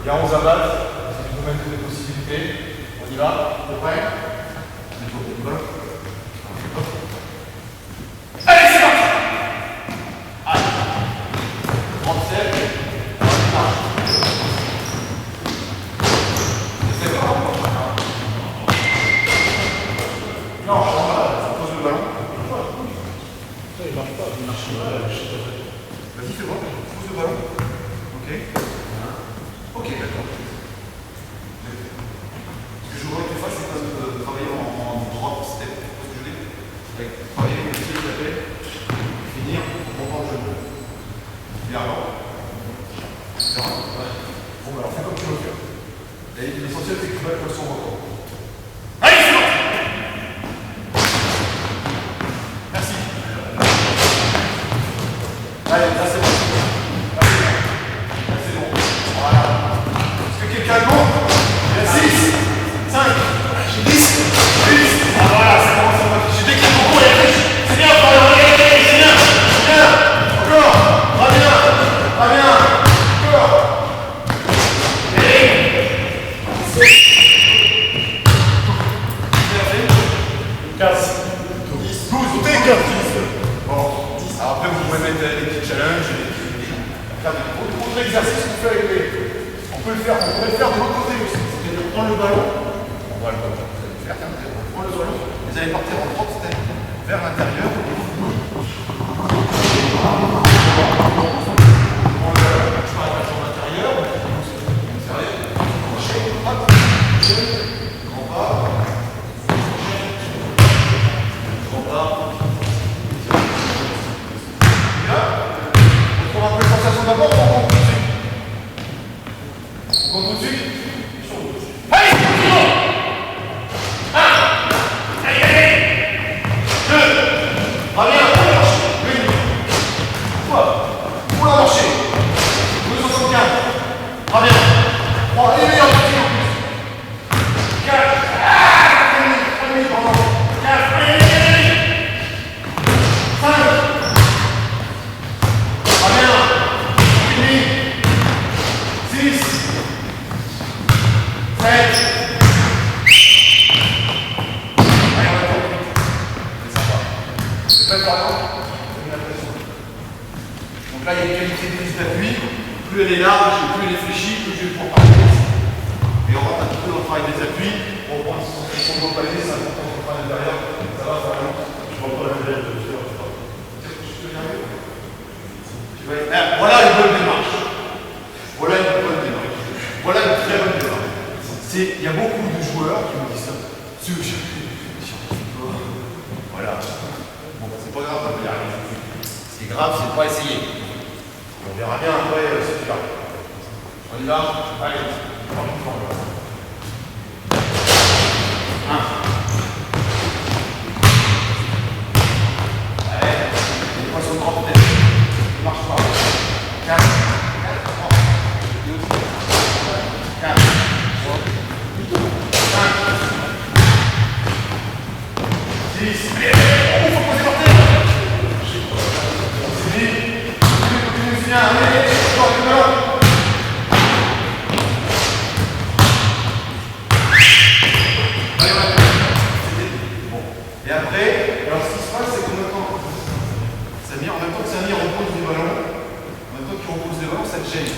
[SPEAKER 3] il y a 11 à battre, si vous mettez des possibilités, on y va, à peu près. Allez, c'est parti! Allez, 37, on y va. Non, ça pose le ballon. Ça, il marche pas. Il marche pas. Vas-y, fais voir. Pose le ballon. Ok. Ok, d'accord. Ce que je voudrais que tu fasses, c'est travailler en drop step. Tu vois ce que je veux dire? Travailler avec le pied de la paix, finir, reprendre le genou. Bien avant. Bon, alors fais comme tu veux faire. Et l'essentiel, c'est que tu vas être son record. Allez, c'est parti! Merci. Allez, là c'est bon. Là c'est bon. Voilà. Est-ce que quelqu'un est bon? Il y a 6, 5, 10, 10. Ah voilà, c'est bon, c'est bon. J'ai dit qu'il y a beaucoup, il y a plus. C'est bien, c'est bien. C'est bien. Encore. Très bien. Très bien. Encore. Et 15, 10, 12, 15, 10. Bon, 10. Alors après, vous pouvez mettre des petits challenges, autre exercice qu'on fait avec les. On pourrait le faire de l'autre côté aussi. C'est-à-dire prendre le ballon. On va le ballon. Vous allez le faire, prendre le ballon. Vous allez partir en drop step vers l'intérieur. D'abord, on compte tout de suite. On compte tout de suite. Allez, 1. Allez, allez. 2. Très bien, on va marcher. 1. 3. On va marcher. 2,75. Très bien. 3. Et meilleur petit en plus. 4. 3 minutes, pardon. 4. Allez, allez, allez. 5. Très bien. 6, 7. Allez, on va tourner. C'est sympa. C'est pas important. Donc là, il y a une qualité de prise d'appui. Plus elle est large, plus elle est fléchie, plus je vais pouvoir partir. Et on rentre un petit peu dans le travail des appuis. On reprend une sensation de palais, c'est important de prendre à l'intérieur. Ça va, ça va. Je vois pas la modèle de faire. Je peux y arriver. Voilà une bonne démarche. Voilà une bonne démarche. Voilà une très bonne démarche. Il y a beaucoup de joueurs qui me disent ça. Voilà. Bon, c'est pas grave, on va y arriver. Ce qui est grave, c'est de pas essayer. On verra bien après si tu arrives. On y va? Allez, 3 minutes. 1. Allez, les poissons de drop tête. Ça marche pas. 4. 4. 10. Il faut poser par terre. C'est dit. Continue, c'est bien. Allez, encore le ballon. Allez, on va. Bon. Et après, alors ce qui se passe, c'est qu'en même temps, en même temps que Samir repose des ballons, en même temps qu'il repose des ballons, ça te gêne.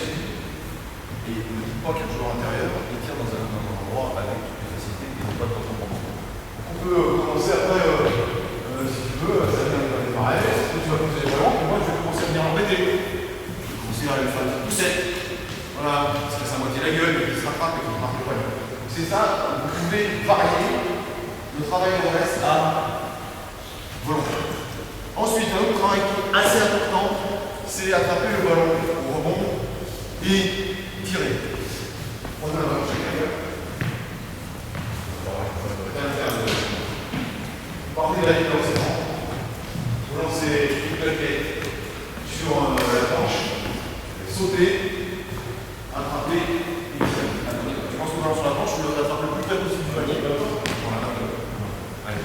[SPEAKER 3] Et ne dites pas qu'un joueur intérieur, il tire dans un endroit avec toute les facilités et pas dans son moment. On peut commencer après, si tu veux, ça vient dans les marais, tu vas poser les ballons, et moi je vais commencer à venir embêter. Je vais commencer à lui faire une petite poussette. Voilà, il se casse à moitié la gueule, il se rattrape et il marque le poignet. Donc c'est ça, vous pouvez varier le travail de reste à volonté. Ensuite, un autre travail assez important, c'est attraper le ballon au rebond et tirer. On a un ballon chacun. Partez de la ligne lancement. Vous lancez une plaquette sur la planche, sauter, attraper et tirer. Tu penses que le ballon sur la planche, tu le rattrapes le plus près possible du panier. Allez.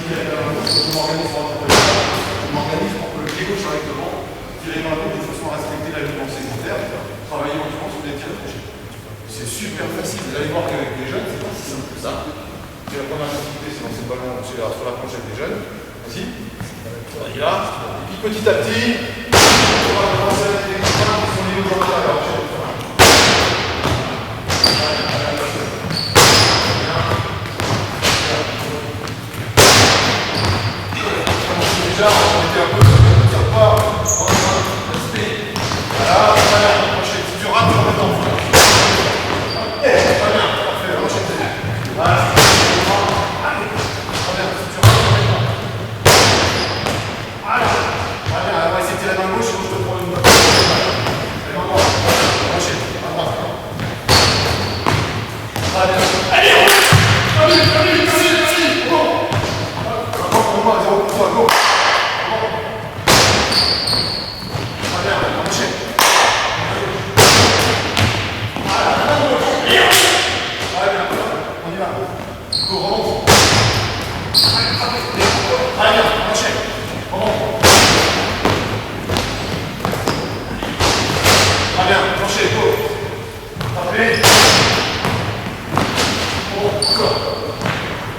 [SPEAKER 3] tirer vers la gauche, je m'organise pour que le pied gauche arrive devant, tirer vers la gauche de façon à respecter la ligne segmentaire, travailler uniquement sur des tirs crochets. C'est super facile. Vous allez voir qu'avec les jeunes, c'est pas si simple que ça. C'est la première activité, c'est lancer le ballon sur la planche avec les jeunes. Vas-y. Et là, et puis petit à petit, on va commencer à mettre des points qui sont liés au joueur intérieur. Déjà, on était un peu, on ne tire pas, respect. Voilà, voilà, si tu rates, tu remets en fond. Très bien, parfait, enchaîne. Voilà, allez, très bien, si tu rates, tu remets en fond. Voilà, très bien, on va essayer de tirer dans la gauche, sinon je te prends une botte. Allez, encore, enchaîne, à droite. Très bien. Allez, vas-y, bon. Encore pour moi, 0 pour toi, go.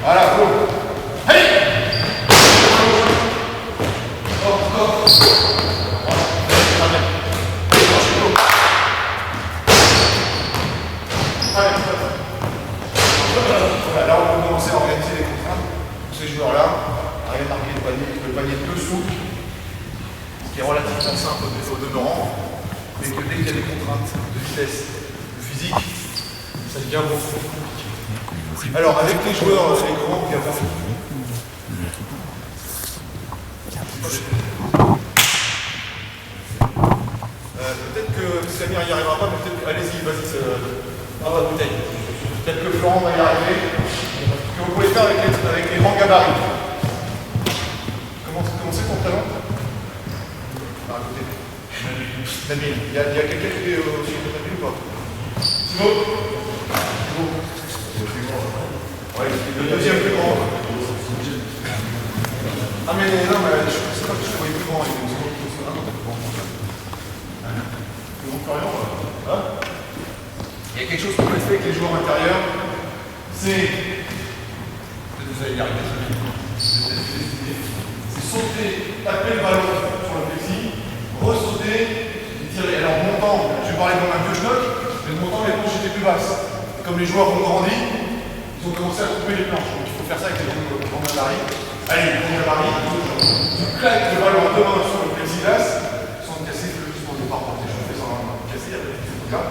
[SPEAKER 3] Voilà, go. Allez. Voilà, là on peut commencer à organiser les contraintes pour ces joueurs-là. Arriver à marquer le panier dessous, ce qui est relativement simple au demeurant, mais que dès qu'il y a des contraintes de vitesse, de physique, ça devient beaucoup plus compliqué. Alors avec les joueurs, les grands qui avaient peut-être que Samir n'y arrivera pas, mais peut-être allez-y, vas-y, dans la bouteille. Peut-être que Florent va y arriver. Ce que vous pouvez faire avec les grands gabarits. Comment c'est ton prénom? À côté. Nabil. Il y a quelqu'un qui est aussi de Nabil ou pas? Thibaut? Ouais, le deuxième plus grand. Ah mais non, mais je sais pas que je te voyais plus grand. Il y a quelque chose qu'on peut faire avec les joueurs intérieurs, c'est, peut-être vous allez y arriver, c'est sauter, taper le ballon sur le plexi, ressauter et tirer. Alors montant, je vais parler comme un vieux schnock, mais montant les planches étaient plus basses. Comme les joueurs ont grandi, ils ont commencé à couper les planches. Donc il faut faire ça avec les grands gabarits. Allez, les grands gabarits, tu claques le ballon à deux mains sur le plexiglas, sans te casser, juste pour ne pas porter. Je fais sans casser, après tu fais tout là.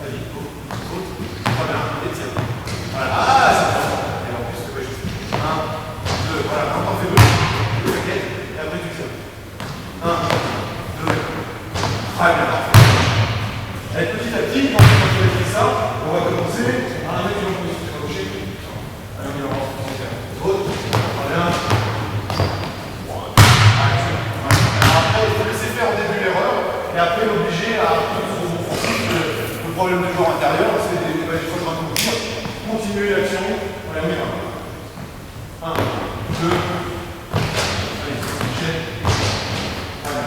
[SPEAKER 3] Vas-y, go, saute, très bien, et tire. Voilà, ah, c'est pas ça. Et en plus, tu fais juste 1, 2, voilà, on t'en fait 2, ok, et après tu tires. 1, 2, très bien. Et petit à petit, quand tu vas faire ça, on va commencer à mettre une position gauche. Allez, on y va, on va faire saute, très bien. Après, il faut laisser faire au début l'erreur, et après l'obliger à le problème du joueur intérieur, c'est des fois je raconte dire, continuer l'action, voilà, on y va. 1, 2, allez, jette. Voilà.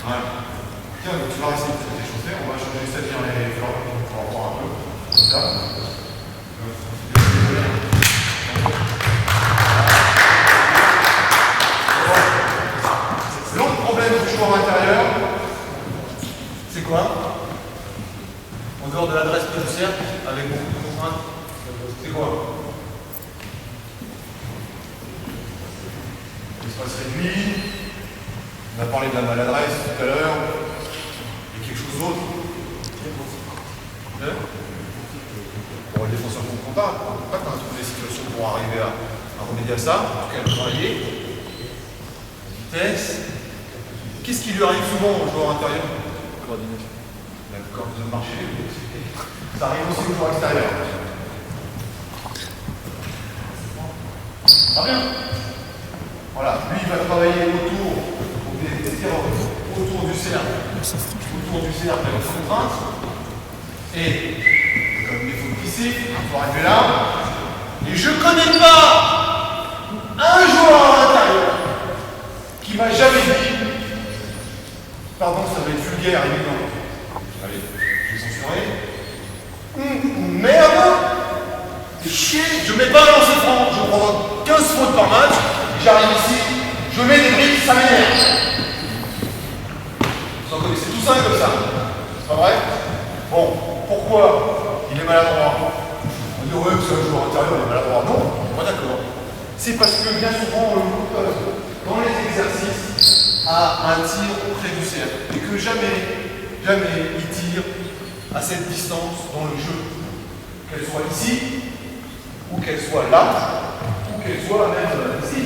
[SPEAKER 3] Voilà. Tiens, donc tu vas rester pour cette chaussée, on va changer cette bien les fleurs, on va voir un peu. Comme ça. L'autre problème du joueur intérieur, c'est quoi? En dehors de l'adresse du cercle, avec beaucoup de contraintes, c'est quoi? L'espace réduit, on a parlé de la maladresse tout à l'heure, il y a quelque chose d'autre. Pour le défenseur qu'on ne comprend pas, on a trouvé des situations pour arriver à remédier à ça, en tout cas à travailler. Vitesse. Qu'est-ce qui lui arrive souvent au joueur intérieur? Coordination. La coordination de marché. Ça arrive aussi au joueur extérieur. Très bien. Voilà, lui il va travailler autour des tirs autour du cercle. Autour du cercle avec contrainte. Et comme il faut glisser, il faut arriver là. Et je connais pas un joueur à l'intérieur qui m'a jamais dit, pardon, ça va être vulgaire, évidemment. Allez, je vais censurer. Merde! C'est chier, je mets pas un lancer franc, je provoque 15 fautes par match, j'arrive ici, je mets des briques, ça m'énerve. Vous en connaissez tout ça comme ça. C'est pas vrai? Bon, pourquoi il est maladroit? On dit ouais, c'est un joueur intérieur, il est maladroit. Non, pas d'accord. C'est parce que bien souvent on le pose dans les exercices à un tir près du cercle et que jamais il tire à cette distance dans le jeu. Qu'elle soit ici, ou qu'elle soit là, ou qu'elle soit même ici.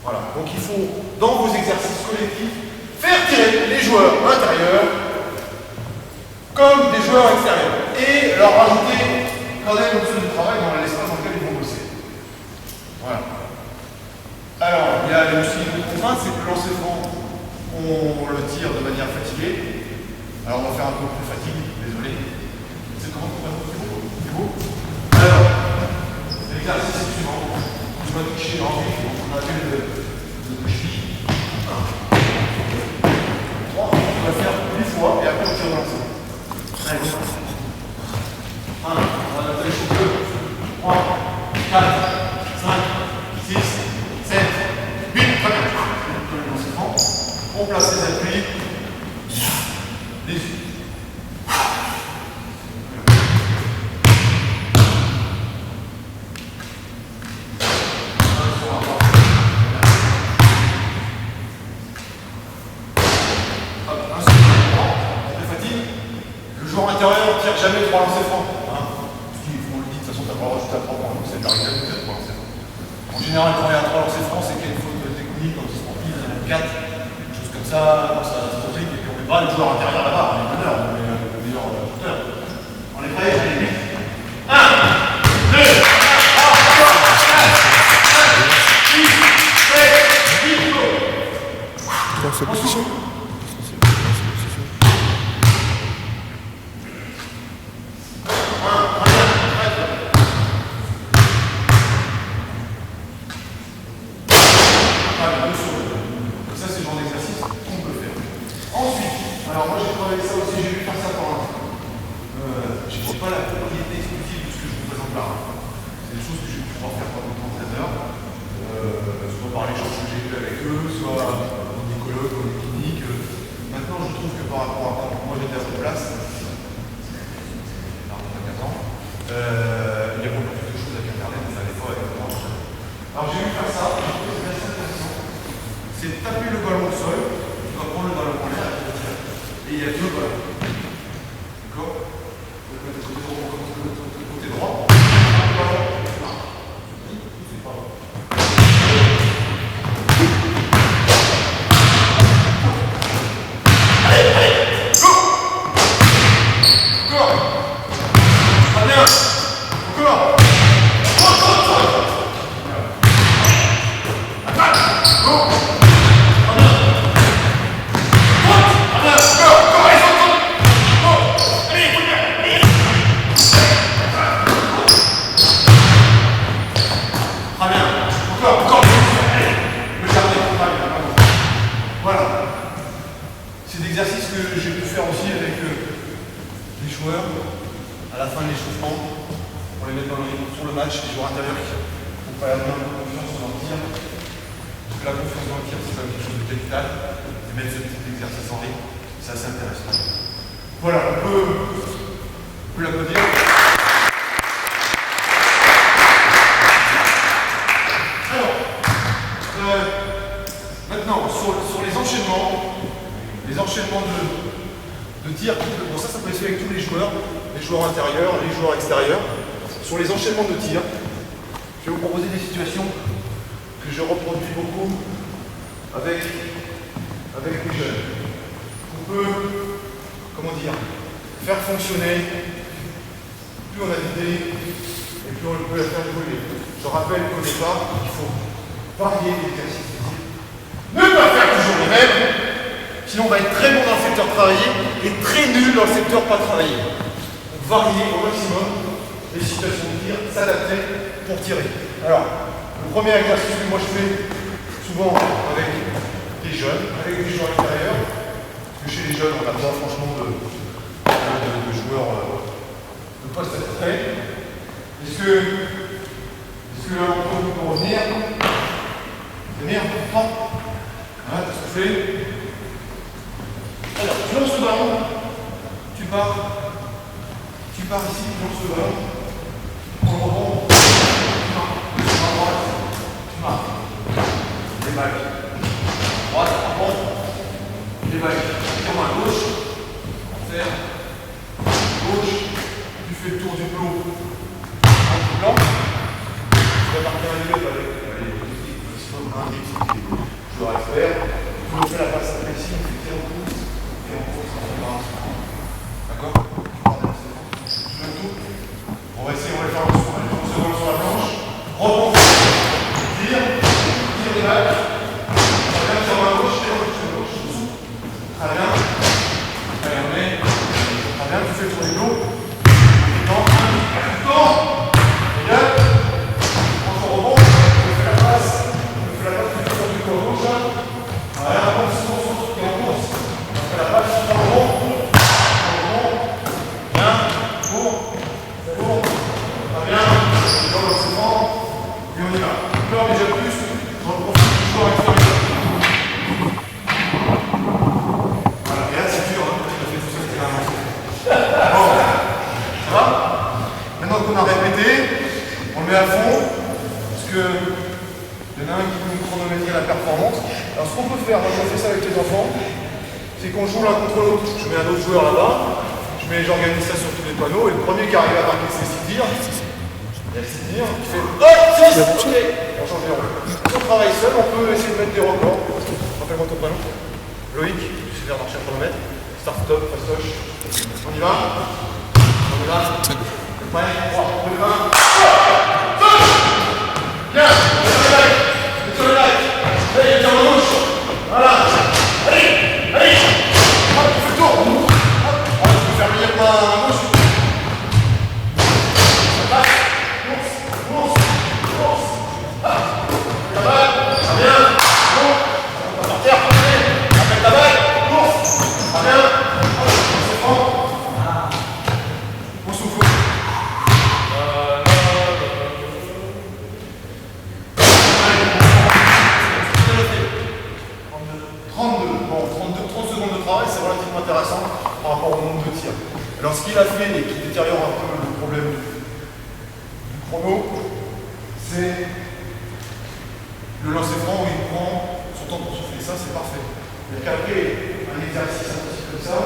[SPEAKER 3] Voilà. Donc il faut, dans vos exercices collectifs, faire tirer les joueurs intérieurs comme des joueurs extérieurs. Et leur rajouter quand même une zone de travail dans l'espace dans lequel ils vont bosser. Voilà. Alors, il y a aussi une contrainte, c'est que le lancer franc, on le tire de manière fatiguée. Alors on va faire un peu plus fatigue, désolé. C'est comment? C'est beau? Alors, l'exercice suivant. Je vais toucher l'envie, on appelle le cheville. 3, on va faire 8 fois et après on tire dans le sang. Allez, 1, on va noter les choses. 3, 4, 5, 6, 7, 8, très bien. On place les appuis. 18. Le joueur intérieur ne tire jamais 3 lancers francs. On le dit, de toute façon, tu n'as pas le droit de rajouter à 3 points. Donc, ça t'arrive jamais de 3 lancers francs. En général, quand il y a 3 lancers francs, c'est qu'il y a une faute technique, dans le sportif, il y en a 4, des choses comme ça, dans sa sportive, et puis on ne met pas le joueur intérieur là-bas, on est meneur, on met le meilleur shooter. On est prêts? Allez, vite. 1, 2, 3, 4, 5, 6, 7, 8, go.
[SPEAKER 2] Dans cette position.
[SPEAKER 3] Ça, c'est le genre d'exercice qu'on peut faire. Ensuite, alors moi j'ai travaillé ça aussi, j'ai vu faire ça pendant un temps. Je ne sais pas la propriété exclusive de ce que je vous présente là. C'est des choses que je vais pouvoir faire pendant l'entraîneur, soit par les choses que j'ai vues avec eux, soit dans des colloques, dans des cliniques. Maintenant, je trouve que par rapport à quand moi j'étais à cette place, par rapport à 15 ans, il y a beaucoup plus de choses avec Internet, on a des fois avec moi. Alors j'ai vu faire ça, je trouve que c'est assez intéressant. C'est de taper le ballon au sol, tu vas prendre le ballon en l'air et tu le tires. Et il y a 2 ballons. D'accord? Côté droit. Un ballon. C'est pas bon. Allez, go! Encore. Très bien. Encore. À la fin de l'échauffement, pour les mettre sur le match, les joueurs intérieurs qui n'ont pas la confiance dans le tir. Parce que la confiance dans le tir, c'est quand même quelque chose de capital. Et mettre ce petit exercice en ligne, c'est assez intéressant. Voilà, on peut l'applaudir. Alors, maintenant, sur les enchaînements de tir, bon, ça peut se faire avec tous les joueurs intérieurs, les joueurs extérieurs. Sur les enchaînements de tir, je vais vous proposer des situations que je reproduis beaucoup avec les jeunes. On peut, comment dire, faire fonctionner, plus on a d'idées, et plus on peut la faire évoluer. Je rappelle qu'au départ, il faut varier l'exercice physique. Ne pas faire toujours les mêmes, sinon on va être très bon dans le secteur travaillé et très nul dans le secteur pas travaillé. Donc varier au maximum les situations de tir, s'adapter pour tirer. Alors, le premier exercice que moi je fais souvent avec des jeunes, avec des joueurs extérieurs, parce que chez les jeunes on a besoin franchement de joueurs de poste à trait. Est-ce que l'un d'entre vous peut revenir? Venir, prends. Voilà, qu'est-ce que tu fais? Alors, tu lances le ballon, tu pars ici, tu lances le ballon, tu prends le rebond, tu marques, à droite, tu marques. Les balles. Droite, rebond, les balles. Tourne à gauche, faire gauche, tu fais le tour du plot en blanc, tu vas marquer un lieu avec un joueur expert, tu nous fais la passe précise, tu fais en pouce, et en pouce, en préparation. D'accord? Je le tourne. On va essayer, on va le faire en seconde. On se voit sur la planche. Rebond. Tire les balles. Très bien, sur la gauche, et sur la gauche. Très bien. Allez, on met. Très bien, tu fais le tour du lot. Regarde. Prends ton rebond. Tu fais la passe. Tu fais la passe, tu fais le tour du lot gauche. Voilà, on va se concentrer en course. On fait la passe, tu prends le rebond. Très bien, dans le second, et on y va. Encore déjà plus, dans le profil du joueur extérieur. Voilà, et là c'est dur, hein, tu as fait tout ça, c'était avancé. Bon, ça va? Maintenant qu'on a répété, on le met à fond, parce que il y en a un qui peut nous chronométrer la performance. Alors ce qu'on peut faire, moi je fais ça avec les enfants, c'est qu'on joue l'un contre l'autre. Je mets un autre joueur là-bas. J'organise ça sur tous les panneaux et le premier qui arrive à marquer ses 6 tirs, il y a 6 tirs, tu fais hop, 6, ok, on change les rôles. Si on travaille seul, on peut essayer de mettre des records. Rappelle-moi ton prénom. Loïc, tu sais faire marcher un chronomètre. Start, stop, fastoche. On y va. On y va. Prêt, 3, 2, 1. Bien, sur le lac. Allez, tire en gauche. Voilà. Allez, allez. Hop, tu fais le tour. Faire venir par la gauche. Course. La balle, très bien. On va partir, rappelle la balle, course. Très bien. On se prend. On souffle. 32. Bon, 30 secondes de travail, c'est relativement intéressant par rapport au nombre de tirs. Alors ce qu'il a fait et qui détériore un peu le problème du chrono, c'est le lancer franc où il prend son temps pour souffler. Ça, c'est parfait. Il n'y a qu'à créer un exercice un petit comme ça.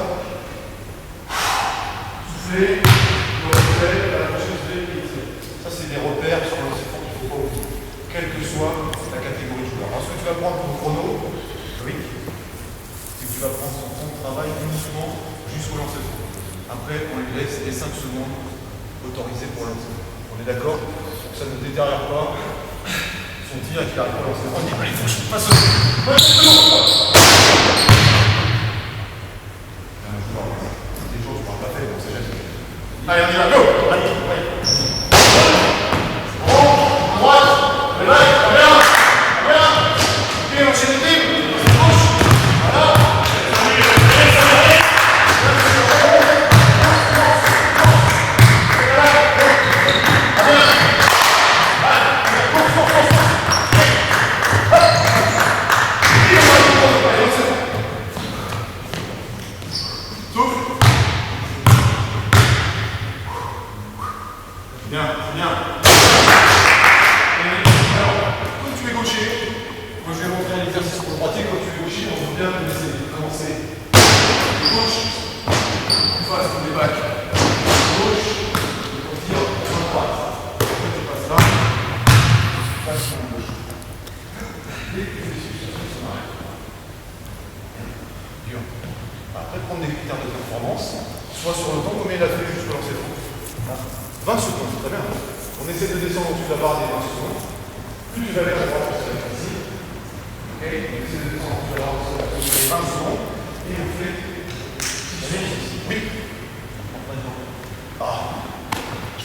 [SPEAKER 3] Souffler, le reflet, la prochaine souffler, et tirer. Ça, c'est des repères sur le lancer franc qu'il ne faut pas oublier, quelle que soit la catégorie de joueur. Alors ce que tu vas prendre pour le chrono, oui, c'est que tu vas prendre son temps de travail uniquement jusqu'au lancer franc. Après, on lui laisse les 5 secondes autorisées pour lancer. On est d'accord? Ça ne détériore pas son tir et qu'il arrive à lancer. On dit, allez, passe au c'est des choses qu'on n'a pas fait, donc c'est jamais. Allez, on y va, go! Allez, allez. Bon, à droite, le bail, très bien, très bien. Ok, enchaîne les types. Gauche, voilà. Bien, bien. Alors, quand tu es gaucher, moi je vais montrer un exercice pour le droitier. Quand tu es gaucher, on veut bien te laisser commencer gauche, tu fasses ton débac gauche, et ton tir sur le droite. Après tu passes là, tu passes sur le gauche. Et tu fais sur son arrêt. Dur. Après, prendre des critères de performance, soit sur le temps, combien il a fait jusqu'au lancer franc. 20 secondes, très bien. On essaie de descendre au-dessus de la barre des 20 secondes. Plus tu vas vers la droite, plus tu vas ici. Ok, on essaie de descendre au-dessus de la barre des 20 secondes. Et on fait. Oui. Ah. Je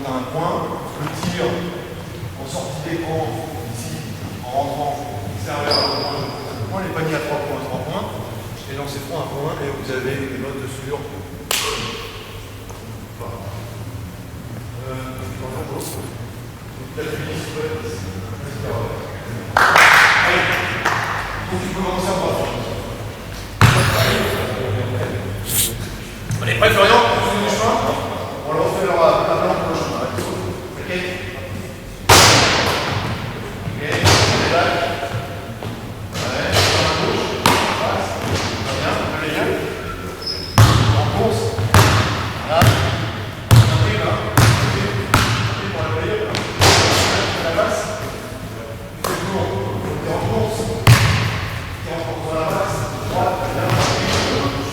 [SPEAKER 3] tu as un point, le tir en sortie d'écran, ici, en rentrant, serveur à 2 points, les paniers à 3 points, 3 points, et lancez franc à 1 point, et vous avez des notes sur. Donc tu peux commencer à voir. On est prêt, Florian? Du chemin. On le refait alors à la pour le chemin. Ok. Ok. On est là. Ouais. Sur la gauche. Passe. Très bien. Allez, viens. En course. Voilà. On arrive là. Ok. Pour la voler. La passe. Tu fais le tour. Tu es en course. Tu es en course dans la passe. Droite. Très bien.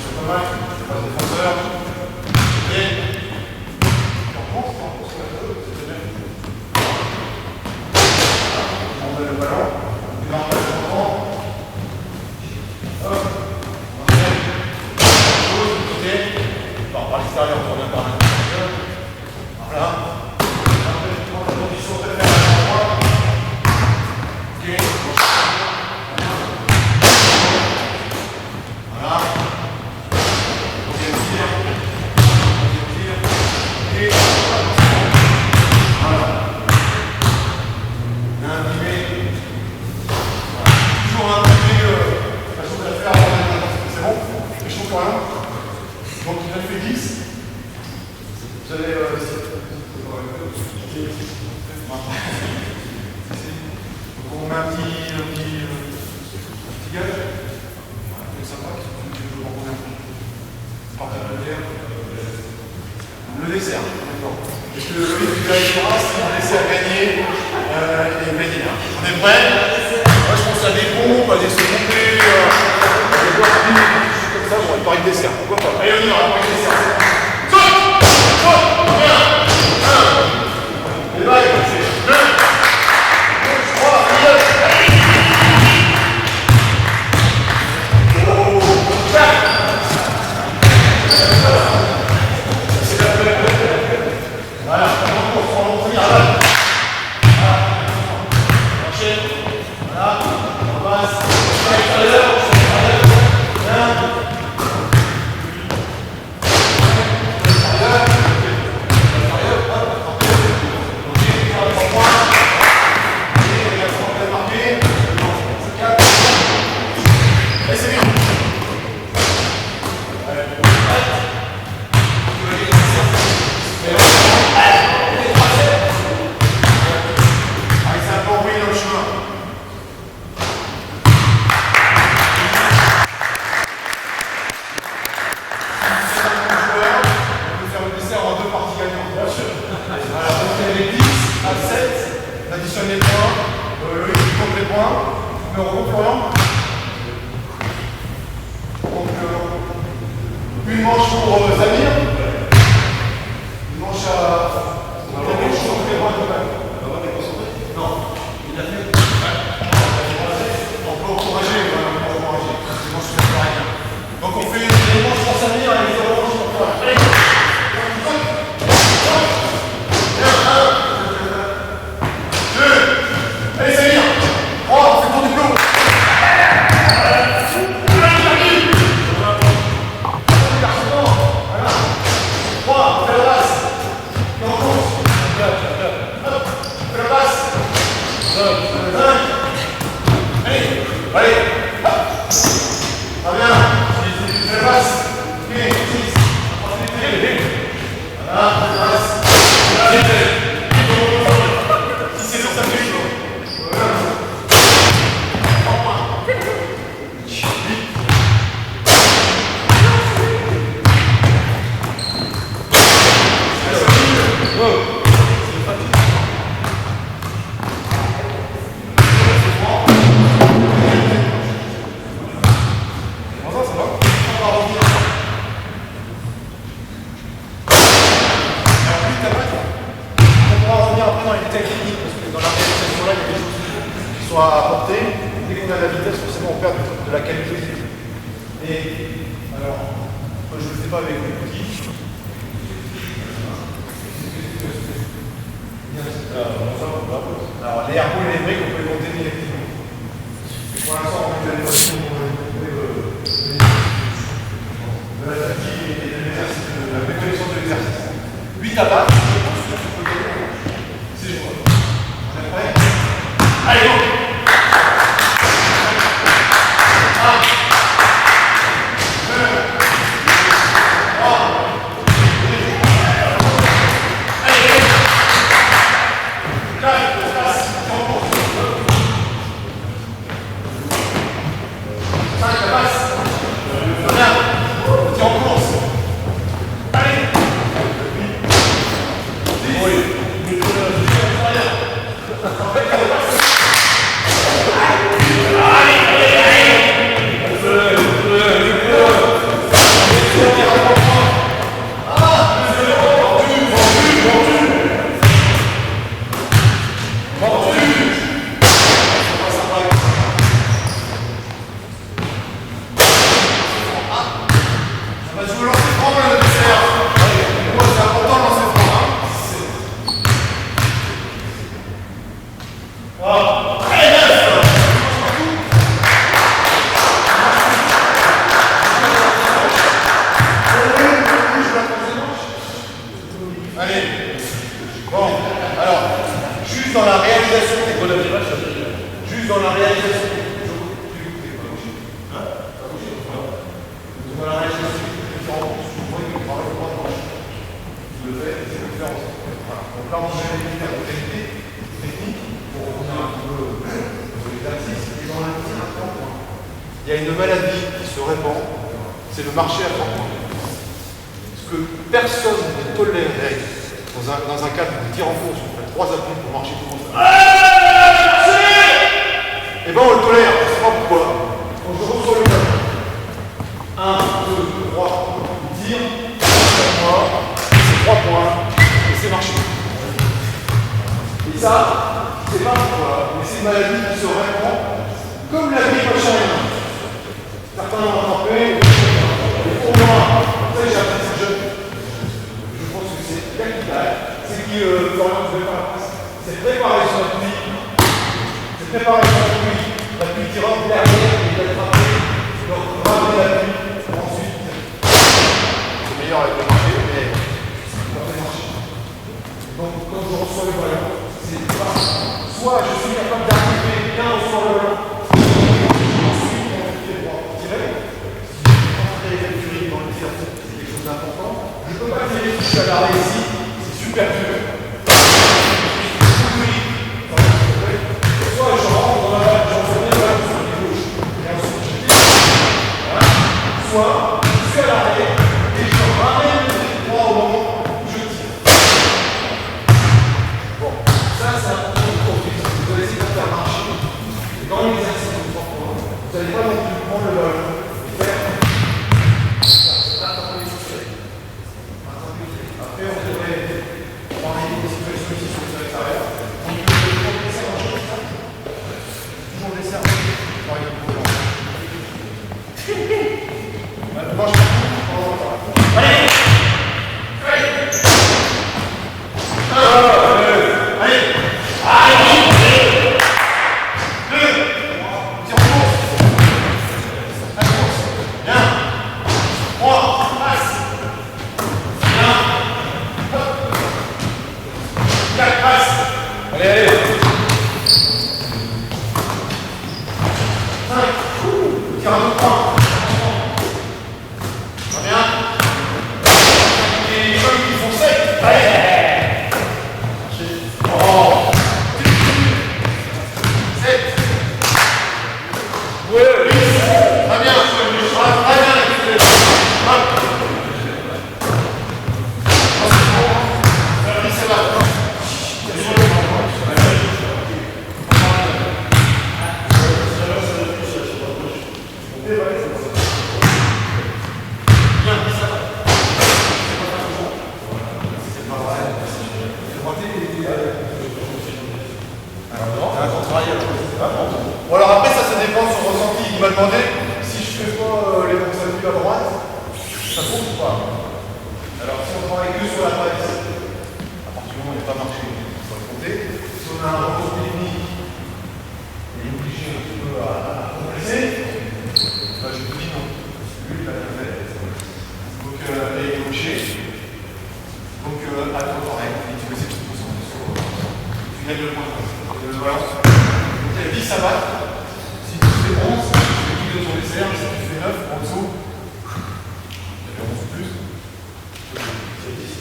[SPEAKER 3] C'est pas mal. Passe défenseur. Et. On met le ballon, et là on passe au grand. Hop, on fait chose, côté, par l'extérieur, on revient par l'intérieur. Voilà. On fait la position de faire à droite. Ok. Voilà. Deuxième tir. Et voilà. Toujours imprimer la chose à faire avant de c'est bon. C'est chaud quand même. Donc il en fait 10. Vous allez donc on met un petit gage. C'est sympa. Tu veux en combien? Le dessert, d'accord. Parce que le but du Algéras, c'est un dessert gagné et gagné. On est prêt? Moi je pense à des pompes, à des secondés, à des boîtes des choses comme ça. Bon, il paraît le dessert, pourquoi pas? Allez, on y va, on va le dessert. Saute! Saute! Bien! 1. Et là, il va passer. 2. 3. 4. Voilà, on va revenir à l'âge. Enchaîne. Voilà, on passe. À l'extérieur. Bien. Additionne les points, Loïc compte les points, mais on remonte Florian. Donc une manche pour Zamir, une manche à les points de même. Non, il a fait. On peut encourager, c'est bon, je fais rien. Donc on fait les manches pour Zamir et les manches pour toi. Allez. Allez, Samir! 3, c'est ton diplôme! Voilà. 3, on fait la passe. Et on course. Hop, on fait la passe. 5. Allez, allez. Hop. Très bien. On fait la passe. 8, 6. Voilà, on fait la passe. Si c'est sur sa feuille. À apporter, dès qu'on a de la vitesse, forcément on perd de la qualité. Et alors, moi je ne le fais pas avec les petits. Alors, les airballs et les briques, on peut les monter négativement. Pour l'instant, on met l'équation de la fatigue et de l'exercice, de la méconnaissance de l'exercice. 8 à battre, je pense que tu peux gagner. C'est jouable. On est prêt? Allez, go! Il y a une maladie qui se répand, c'est le marché à 3 points. Ce que personne ne tolérerait dans un cadre de tir en course, on fait 3 appuis pour marcher tout le monde. Et ben on le tolère, je ne sais pas pourquoi. On se retrouve sur le ballon. 1, 2, 3, il tire, c'est 3 points, et c'est marché. Et ça, c'est pas pourquoi, mais c'est une maladie qui se répand comme la grippe à chien. Certains l'ont attrapé, au moins, ça j'ai appris ça jeune. Je pense que c'est capital. C'est qui, Florian, vous devez faire la place. C'est préparer son appui. C'est préparer son appui. L'appui qui rentre derrière et l'attraper. Donc, ramener l'appui. Ensuite, c'est meilleur avec le marché, mais c'est pas fait marcher. Donc, quand je reçois le ballon, c'est ça. Soit je suis capable d'arriver bien au sol le ballon. Je ne peux pas tirer si je suis à l'arrêt ici, c'est super dur. Soit je rentre dans la balle, j'en fais bien la sur les gauches, et ensuite je tire. Voilà. Soit je suis à l'arrêt et je ramène le droit au moment où je tire. Bon, ça c'est un peu de profil. Vous allez essayer de faire marcher. Et dans l'exercice de 3 points, vous n'allez pas non plus prendre le ballon et faire. Après, on devrait prendre des situations ici sur le sol extérieur. On peut toujours laisser en jeu. Toujours laisser en jeu. Moi, je allez! Bon alors après ça dépend de son ressenti. Il m'a demandé si je fais pas les bons appuis à droite, ça compte ou pas. Alors si on travaille que sur la droite, à partir du moment où il n'y a pas marché, il faut le compter. on a un repos technique et obligé un petit peu à progresser, là je vous dis non. Lui, il a bien fait. Donc, il est gaucher. Donc, à toi, pareil. Et tu essaies de te concentrer sur. Tu gagnes le point. Voilà. Donc, il y a 10 à battre. Si tu fais 11, tu fais kick de ton dessert. Si tu fais 9, en dessous, il y avait 11 plus. C'est 10.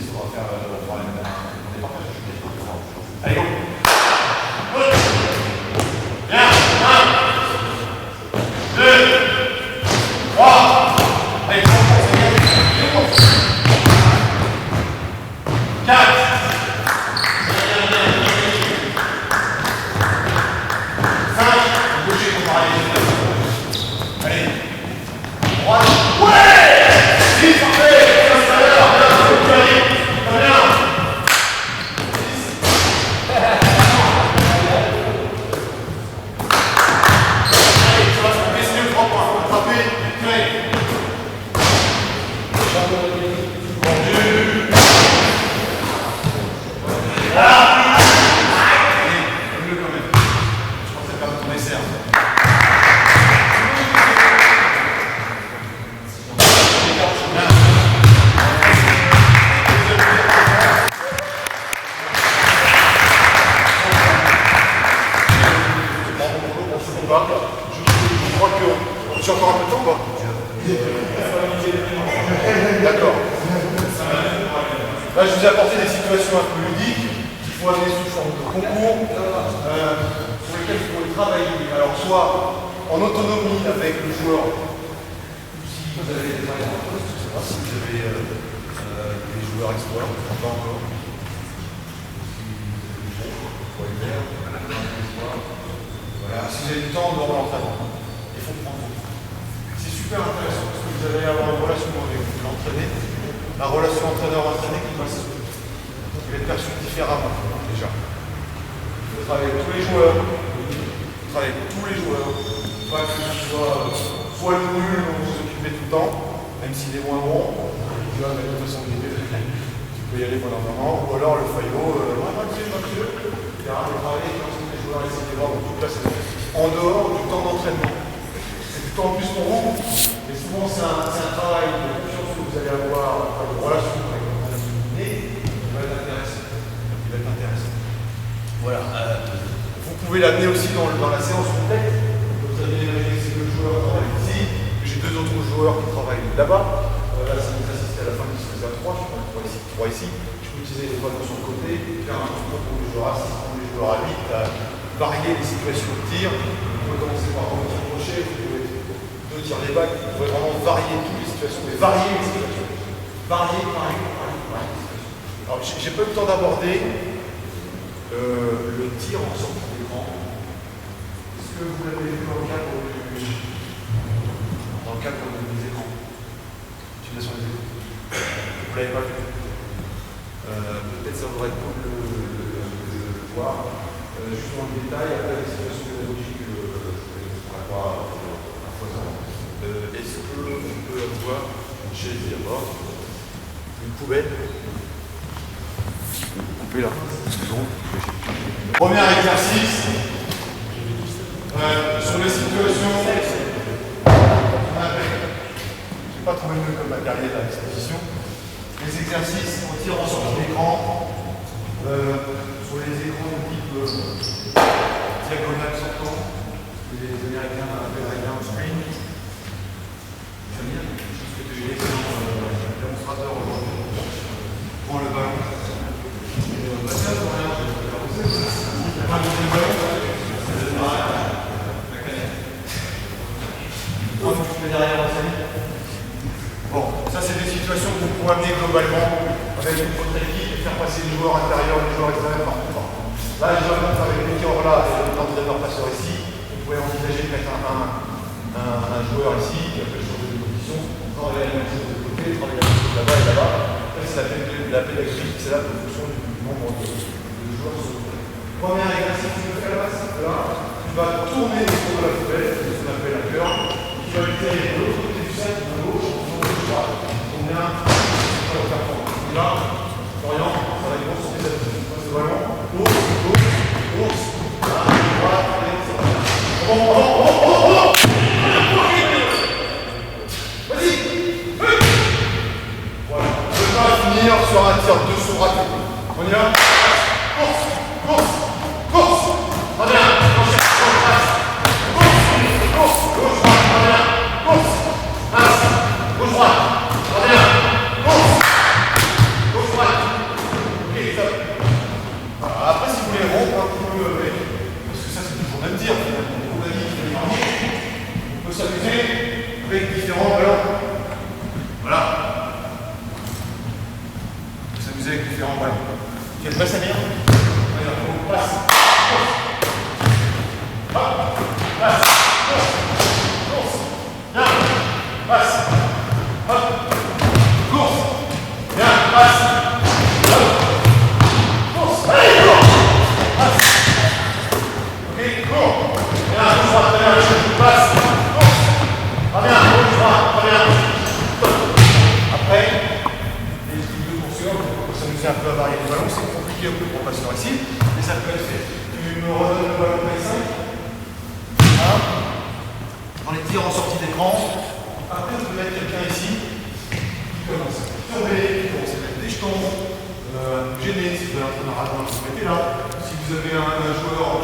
[SPEAKER 3] Ça va faire des partages. Allez, go! Bien! 1, 2, 3, allez, 4, 5, gaucher comparé. Allez, droite, ouais! 6, parfait! Je crois que j'ai encore un peu de temps ou pas? D'accord. Là, je vous ai apporté des situations un peu ludiques qu'il faut amener sous forme de concours sur lesquels il faut travailler. Alors, soit en autonomie avec le joueur, ou si vous avez des travailleurs en poste, je ne sais pas si vous avez des joueurs exploits, pas encore. Voilà, si vous avez du temps, on doit l'entraînement. Il faut prendre. C'est super intéressant parce que vous allez avoir une relation avec l'entraîné. La relation entraîneur-entraîné qui va être perçue différemment déjà. Vous travaillez avec tous les joueurs. Vous travaillez avec tous les joueurs. Pas que ce soit le nul dont vous vous occupez tout le temps, même s'il est moins bon. Tu vas mettre de façon guidée. Tu peux y aller pendant un moment. Ou alors le faillot, Mathieu, etc. Le travail avec l'ensemble des joueurs, etc. Donc toute la saison. En dehors du temps d'entraînement. C'est du temps en plus pour vous. Mais souvent, c'est un travail de confiance que vous allez avoir, de relation avec votre activité, qui va être intéressant. Voilà. Vous pouvez l'amener aussi dans la séance complète. Vous allez imaginer que c'est deux joueurs qui travaillent ici, que j'ai deux autres joueurs qui travaillent là-bas. Là, si vous assistez à la fin du semestre 3, je prends 3 ici. Je peux utiliser les 3 sur le côté, faire un tour pour les joueurs à 6, pour les joueurs à 8, varier les situations de tir. Vous pouvez commencer par un tir crochet, vous pouvez deux tirs des bacs, vous pouvez vraiment varier toutes les situations, mais varier les situations. Varier les situations. Alors, j'ai pas eu le temps d'aborder le tir en sortie d'écran. Est-ce que vous l'avez vu dans le cadre des écrans? Utilisation des écrans. Vous l'avez pas vu? Peut-être ça vaudrait le coup de le voir. Juste dans le détail, après les situations pédagogiques, je ne pourrais pas à foison. Est-ce qu'on peut avoir une chaise d'abord, une poubelle? Coupez là, excusez-moi. Premier exercice. Sur les situations. Je n'ai pas trouvé mieux comme matériel à disposition. Les exercices en tirant sur l'écran. Sur les écrans de type diagonale sortant, les Américains appellent ground screen. Samir, je sais que tu es excellent démonstrateur aujourd'hui. Prends le ballon. Tiens, pour rien, je vais faire pousser. Prends le deuxième ballon. La canette. Prends le coup derrière, Samir. Bon, ça c'est des situations que vous pouvez amener globalement avec votre équipe et faire passer les joueurs intérieurs, les joueurs extérieurs partout. Là, les joueurs avec les tireurs là et l'entraîneur passeur ici, vous pouvez envisager de mettre un joueur ici qui a fait changer de position, travailler la même chose de côté, travailler la même chose là-bas et là-bas. Ça, c'est la pédagogie qui s'adapte en fonction du nombre de joueurs sur le côté. Premier exercice que tu veux faire là, c'est là, tu vas tourner autour de la poubelle, c'est ce qu'on appelle un cœur, tu vas utiliser de l'autre côté du sac, de gauche, on est un là, Florian, ça va être bon sur les appuis. C'est vraiment l'autre. Course. Course. Très bien. Enchaîne. Course, passe. Course. Course. Gauche, droite. Très bien. Course. Passe. Gauche, droite. Très bien. Course. Gauche, droite. Ok, stop. Voilà. Après, si vous voulez rompre un petit peu avec, parce que ça, c'est toujours le même tir, finalement. On a dit qu'il fallait marquer. On peut s'amuser avec différents ballons. Voilà. On peut s'amuser avec différents ballons. Tu as de Samir? On passe. Hop. Passe. Course. Bien. Passe. Hop. Course. Bien. Passe. Hop. Course. Allez, cours. Passe. Ok, cours. Bien, gauche, droite, très bien. Passe. Course. Très bien, gauche, droite, très bien. Après, les types de courseurs, pour s'amuser un peu à varier les ballons, c'est compliqué un peu pour passer ici, mais ça peut être fait. Tu me redonnes le ballon de 5. Dans les tirs en sortie d'écran. Après, je peux mettre quelqu'un ici qui commence à surveiller, qui commence à mettre des jetons, gêner, si vous avez un entraîneur, vous mettez là. Si vous avez un joueur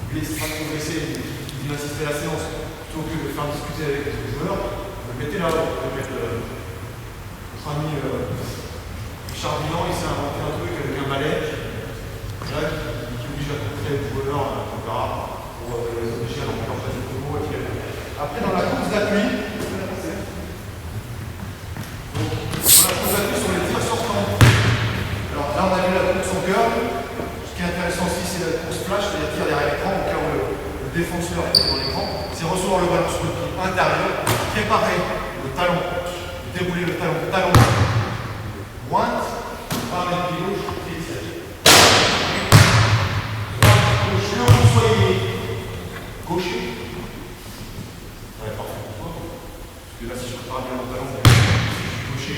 [SPEAKER 3] qui est progressé, qui vient assister à la séance, plutôt que de faire discuter avec les joueurs, vous le mettez là. Vous pouvez mettre notre ami Richard Bilan, il s'est inventé un truc avec un balai, Jacques, qui oblige à contrer le joueur, on verra, pour les obliger à remplir en face de mots. Après, dans la course d'appui, sur les tirs sortants. Alors là, on a vu la course en cœur. Ce qui est intéressant aussi, c'est la course flash, c'est-à-dire tir derrière l'écran, au cas où le défenseur est dans l'écran. C'est recevoir le ballon sur le pied intérieur, préparer le talon, dérouler le talon, pointe, par le pied gauche, pied tiré. Droite, gauche, que vous soyez gaucher. Ouais, parfait. Parce que là, si je prépare bien mon talon, je suis gaucher.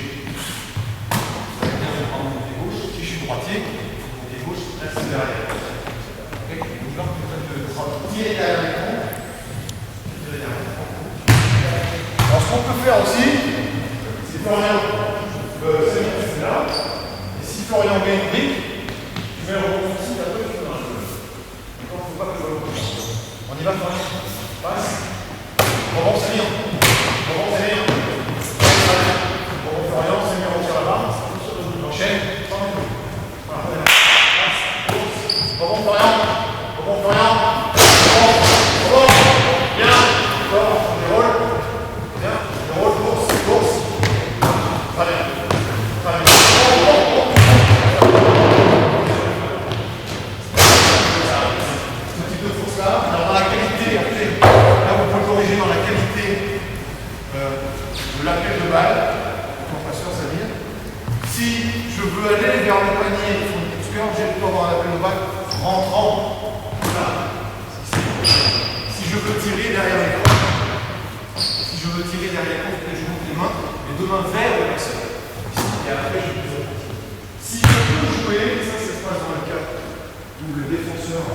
[SPEAKER 3] Ça va bien prendre mon pied gauche. Si je suis droitier, mon pied gauche, là, c'est derrière. Ok. Donc là, on peut tirer derrière l'écran. Alors, ce qu'on peut faire aussi, c'est Florian. C'est là. Et si Florian met une brique, tu mets le rebond ici, après tu fais un jeu. D'accord, il ne faut pas que je le rebond. On y va, Florian. Passe. Rebond, c'est bien. Rebond, c'est bien. Rebond, Florian, c'est bien, on tire là-bas. J'enchaîne. Voilà. Passe. Rebond, Florian. Rebond, Florian. Rebond. Bien. Fort. On déroule. Bien. On déroule. Course. Course. Très bien. Alors dans la qualité, après, là vous pouvez corriger dans la qualité de l'appel de balle, compensation, c'est-à-dire, si je veux aller vers le panier sur le boxeur, j'ai le temps dans l'appel de balle rentrant. Voilà. Si je veux tirer derrière l'écran, je monte les mains, les deux mains vers le boxeur. Et après, je peux. Si je peux jouer, ça se passe dans le cas où le défenseur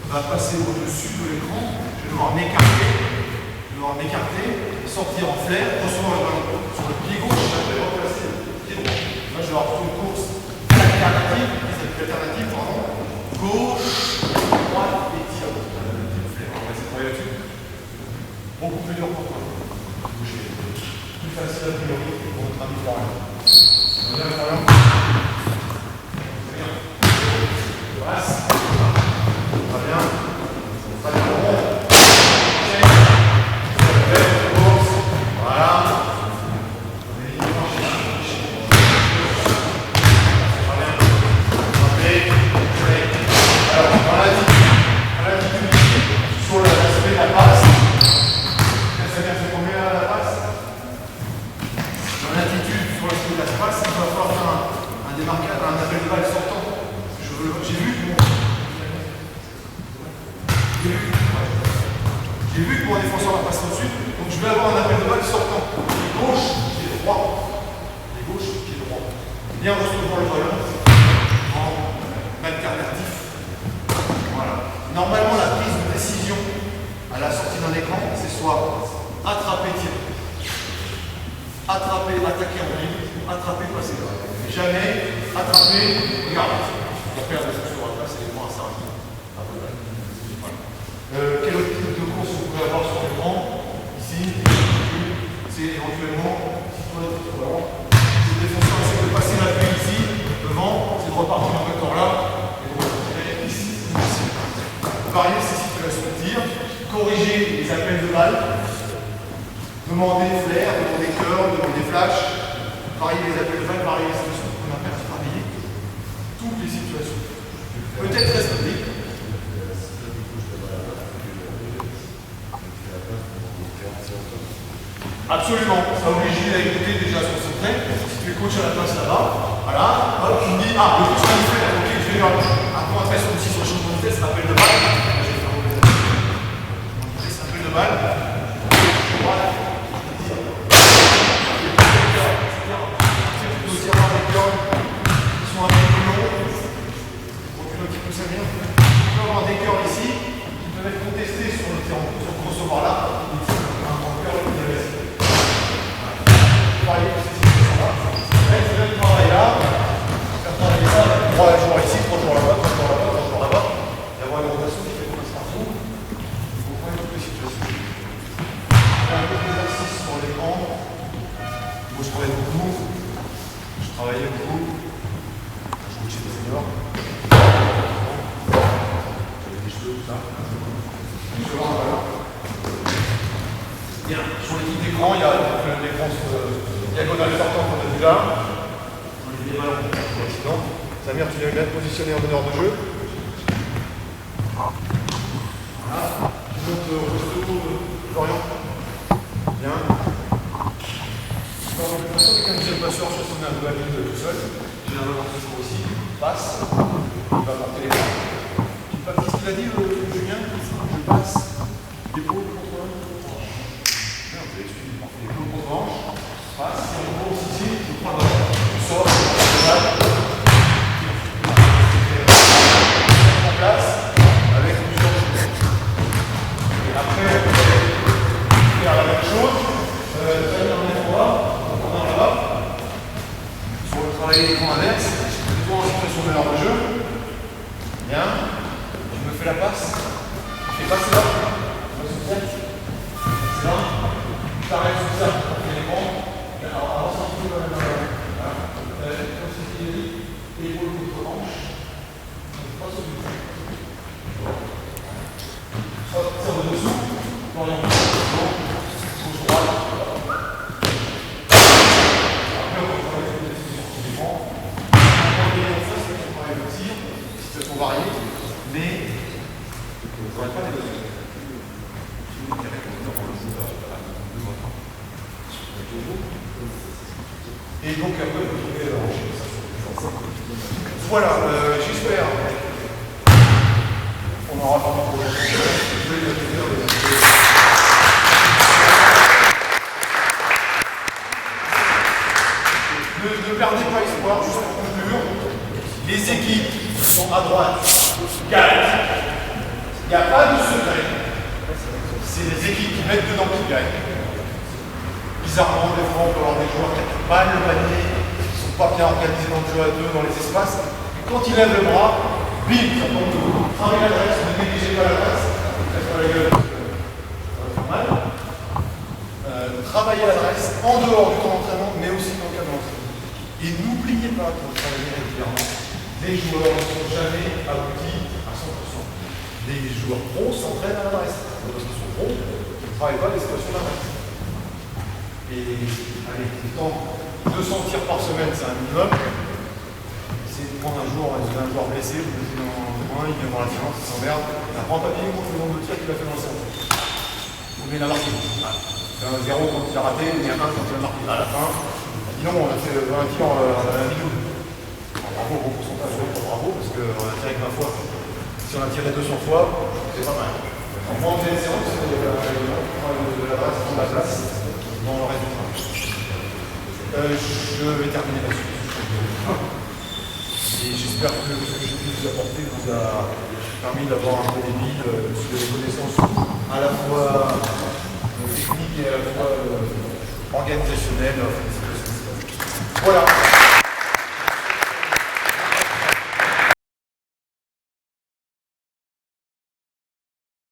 [SPEAKER 3] va passer au-dessus de l'écran, je vais devoir m'écarter, sortir en flair, recevoir le ballon sur le pied gauche, et après remplacer le pied droit. Là, je vais avoir une course alternative, gauche, droite et tir. On va essayer de travailler là-dessus. Beaucoup plus dur pour toi. Bouger. Plus facile a priori pour notre ami Florian. Bien, Florian. Très bien. Passe. Très bien. Très bien. Voilà. Alors, dans l'attitude sur l'aspect de la passe. Ça vient de combien la passe? Dans l'attitude sur l'aspect de la passe, il va falloir faire un démarquage, un appel de balle sortant. J'ai vu que mon défenseur va passer au-dessus, donc je vais avoir un appel de balle sortant. Pied gauche, pied droit. Pied gauche, pied droit. Bien recevoir le ballon en alternatif. Voilà. Normalement, la prise de décision à la sortie d'un écran, c'est soit attraper, tirer. Attraper, attaquer en ligne. attraper, passer là. Jamais attraper, regarde. On va faire des choses sur la place et les points à ça. Quel autre type de course vous pouvez avoir sur l'écran? Ici, c'est éventuellement, si toi, c'est défonçant, c'est de passer la pluie ici, devant, c'est de repartir en vecteur là, et de retirer ici. Varier ces situations de tir, corriger les appels de balles, demander flair, demander cœur, demander flash, varier les appels de balles, varier les situations qu'on appelle à travailler, toutes les situations. Peut-être rester. Absolument, ça oblige à écouter déjà son secret. Si tu es coach à la place là-bas, voilà, hop, tu me dis, ah, le coach va nous faire, ok, je vais vers un point très sur aussi sur le champ de vitesse, appel de balle. Je vais faire mon vitesse, appel de balle. Voilà. Tu peux aussi avoir des cordes qui sont un peu plus longs. Recule un petit peu ça bien. Tu peux avoir des cordes ici qui peuvent être contestés sur le terrain, sur le crossover là. Travailler ces situations-là. C'est même travail là, faire travailler ça, 3 jours ici, 3 jours là-bas, 3 jours là-bas, 3 jours là-bas, et avoir une rotation qui fait qu'on passe partout. Il faut prendre toutes les situations. J'ai un peu d'exercice sur l'écran. Moi je travaille beaucoup. Je travaillais beaucoup. Je joue chez des seniors. J'avais des cheveux, tout ça. Voilà. Bien, sur l'équipe d'écran, il y a l'écran diagonale sortant qu'on a vu là. On est bien mal pour l'accident. Samir, tu viens bien positionné en meneur de jeu. Voilà. Tu montes au resto, Florian. Bien. Dans le passeur, quelqu'un qui est passeur, je suis un peu à tout seul. J'ai un avancement aussi. Passe. Il va porter les mains. Qu'est-ce qu'il a dit, Julien? Je passe. L'épaule contre l'un. Les coups contre manche, passe, si on course ici, je prends le ballon, tu sors, tu vas, en place, avec plusieurs choses. Et après, faire la même chose, faire un endroit, on en là, sur le travail d'écran inverse, plutôt en situation de l'heure de jeu. Bien, je me fais la passe, je fais passer là, je me soutiens, c'est là. T'arrêtes sur ça, on fait les bancs. Alors, avance un petit peu quand même. Comme c'est dit, épaule contre hanche. Pas sur le dessus. Sur le dessous. Florian, gauche droite. Après, on va travailler sur les décisions qui dépendent. On va travailler ça, c'est qu'on travaille le tir, situation variée, mais on ne travaille pas les deux. Et donc après, vous trouvez la hanche. Voilà, j'espère. On aura pas de problème. Ne perdez pas espoir, juste pour conclure. Les équipes sont à droite, gagnent. Il n'y a pas de secret. C'est les équipes qui mettent dedans qui gagnent. Bizarrement, des fois, on peut avoir des joueurs qui n'ont pas le panier, qui ne sont pas bien organisés dans le jeu à deux, dans les espaces. Et quand ils lèvent le bras, bim, ça tombe tout. Travaillez l'adresse, ne négligez pas l'adresse. Faites pas la gueule, ça va faire mal. Travaillez l'adresse en dehors du temps d'entraînement, mais aussi dans le cadre de l'entraînement. Et n'oubliez pas que vous travaillez régulièrement. Les joueurs ne sont jamais aboutis à 100%. Les joueurs pros s'entraînent à l'adresse. Parce qu'ils sont pros, ils ne travaillent pas les situations d'adresse. Et allez, temps 200 tirs par semaine, c'est un minimum. Essayez de prendre un joueur blessé, vous mettez dans le coin, il vient voir la séance, il s'emmerde. Il apprend pas bien contre le nombre de tirs qu'il a fait dans le centre. Vous mettez la marque. C'est un 0 quand il a raté, il y a un 1 quand il a marqué. À la fin, dis non, on a fait 20 tirs à la vidéo. Bravo, bon pourcentage, bravo, parce qu'on a tiré que 20 fois. Si on a tiré 200 fois, c'est pas mal. Moi, on fait une séance, de la base de la place. Dans le résultat. Je vais terminer là-dessus. Et j'espère que ce que j'ai pu vous apporter vous a permis d'avoir un peu débit sur les connaissances à la fois techniques et à la fois organisationnelles.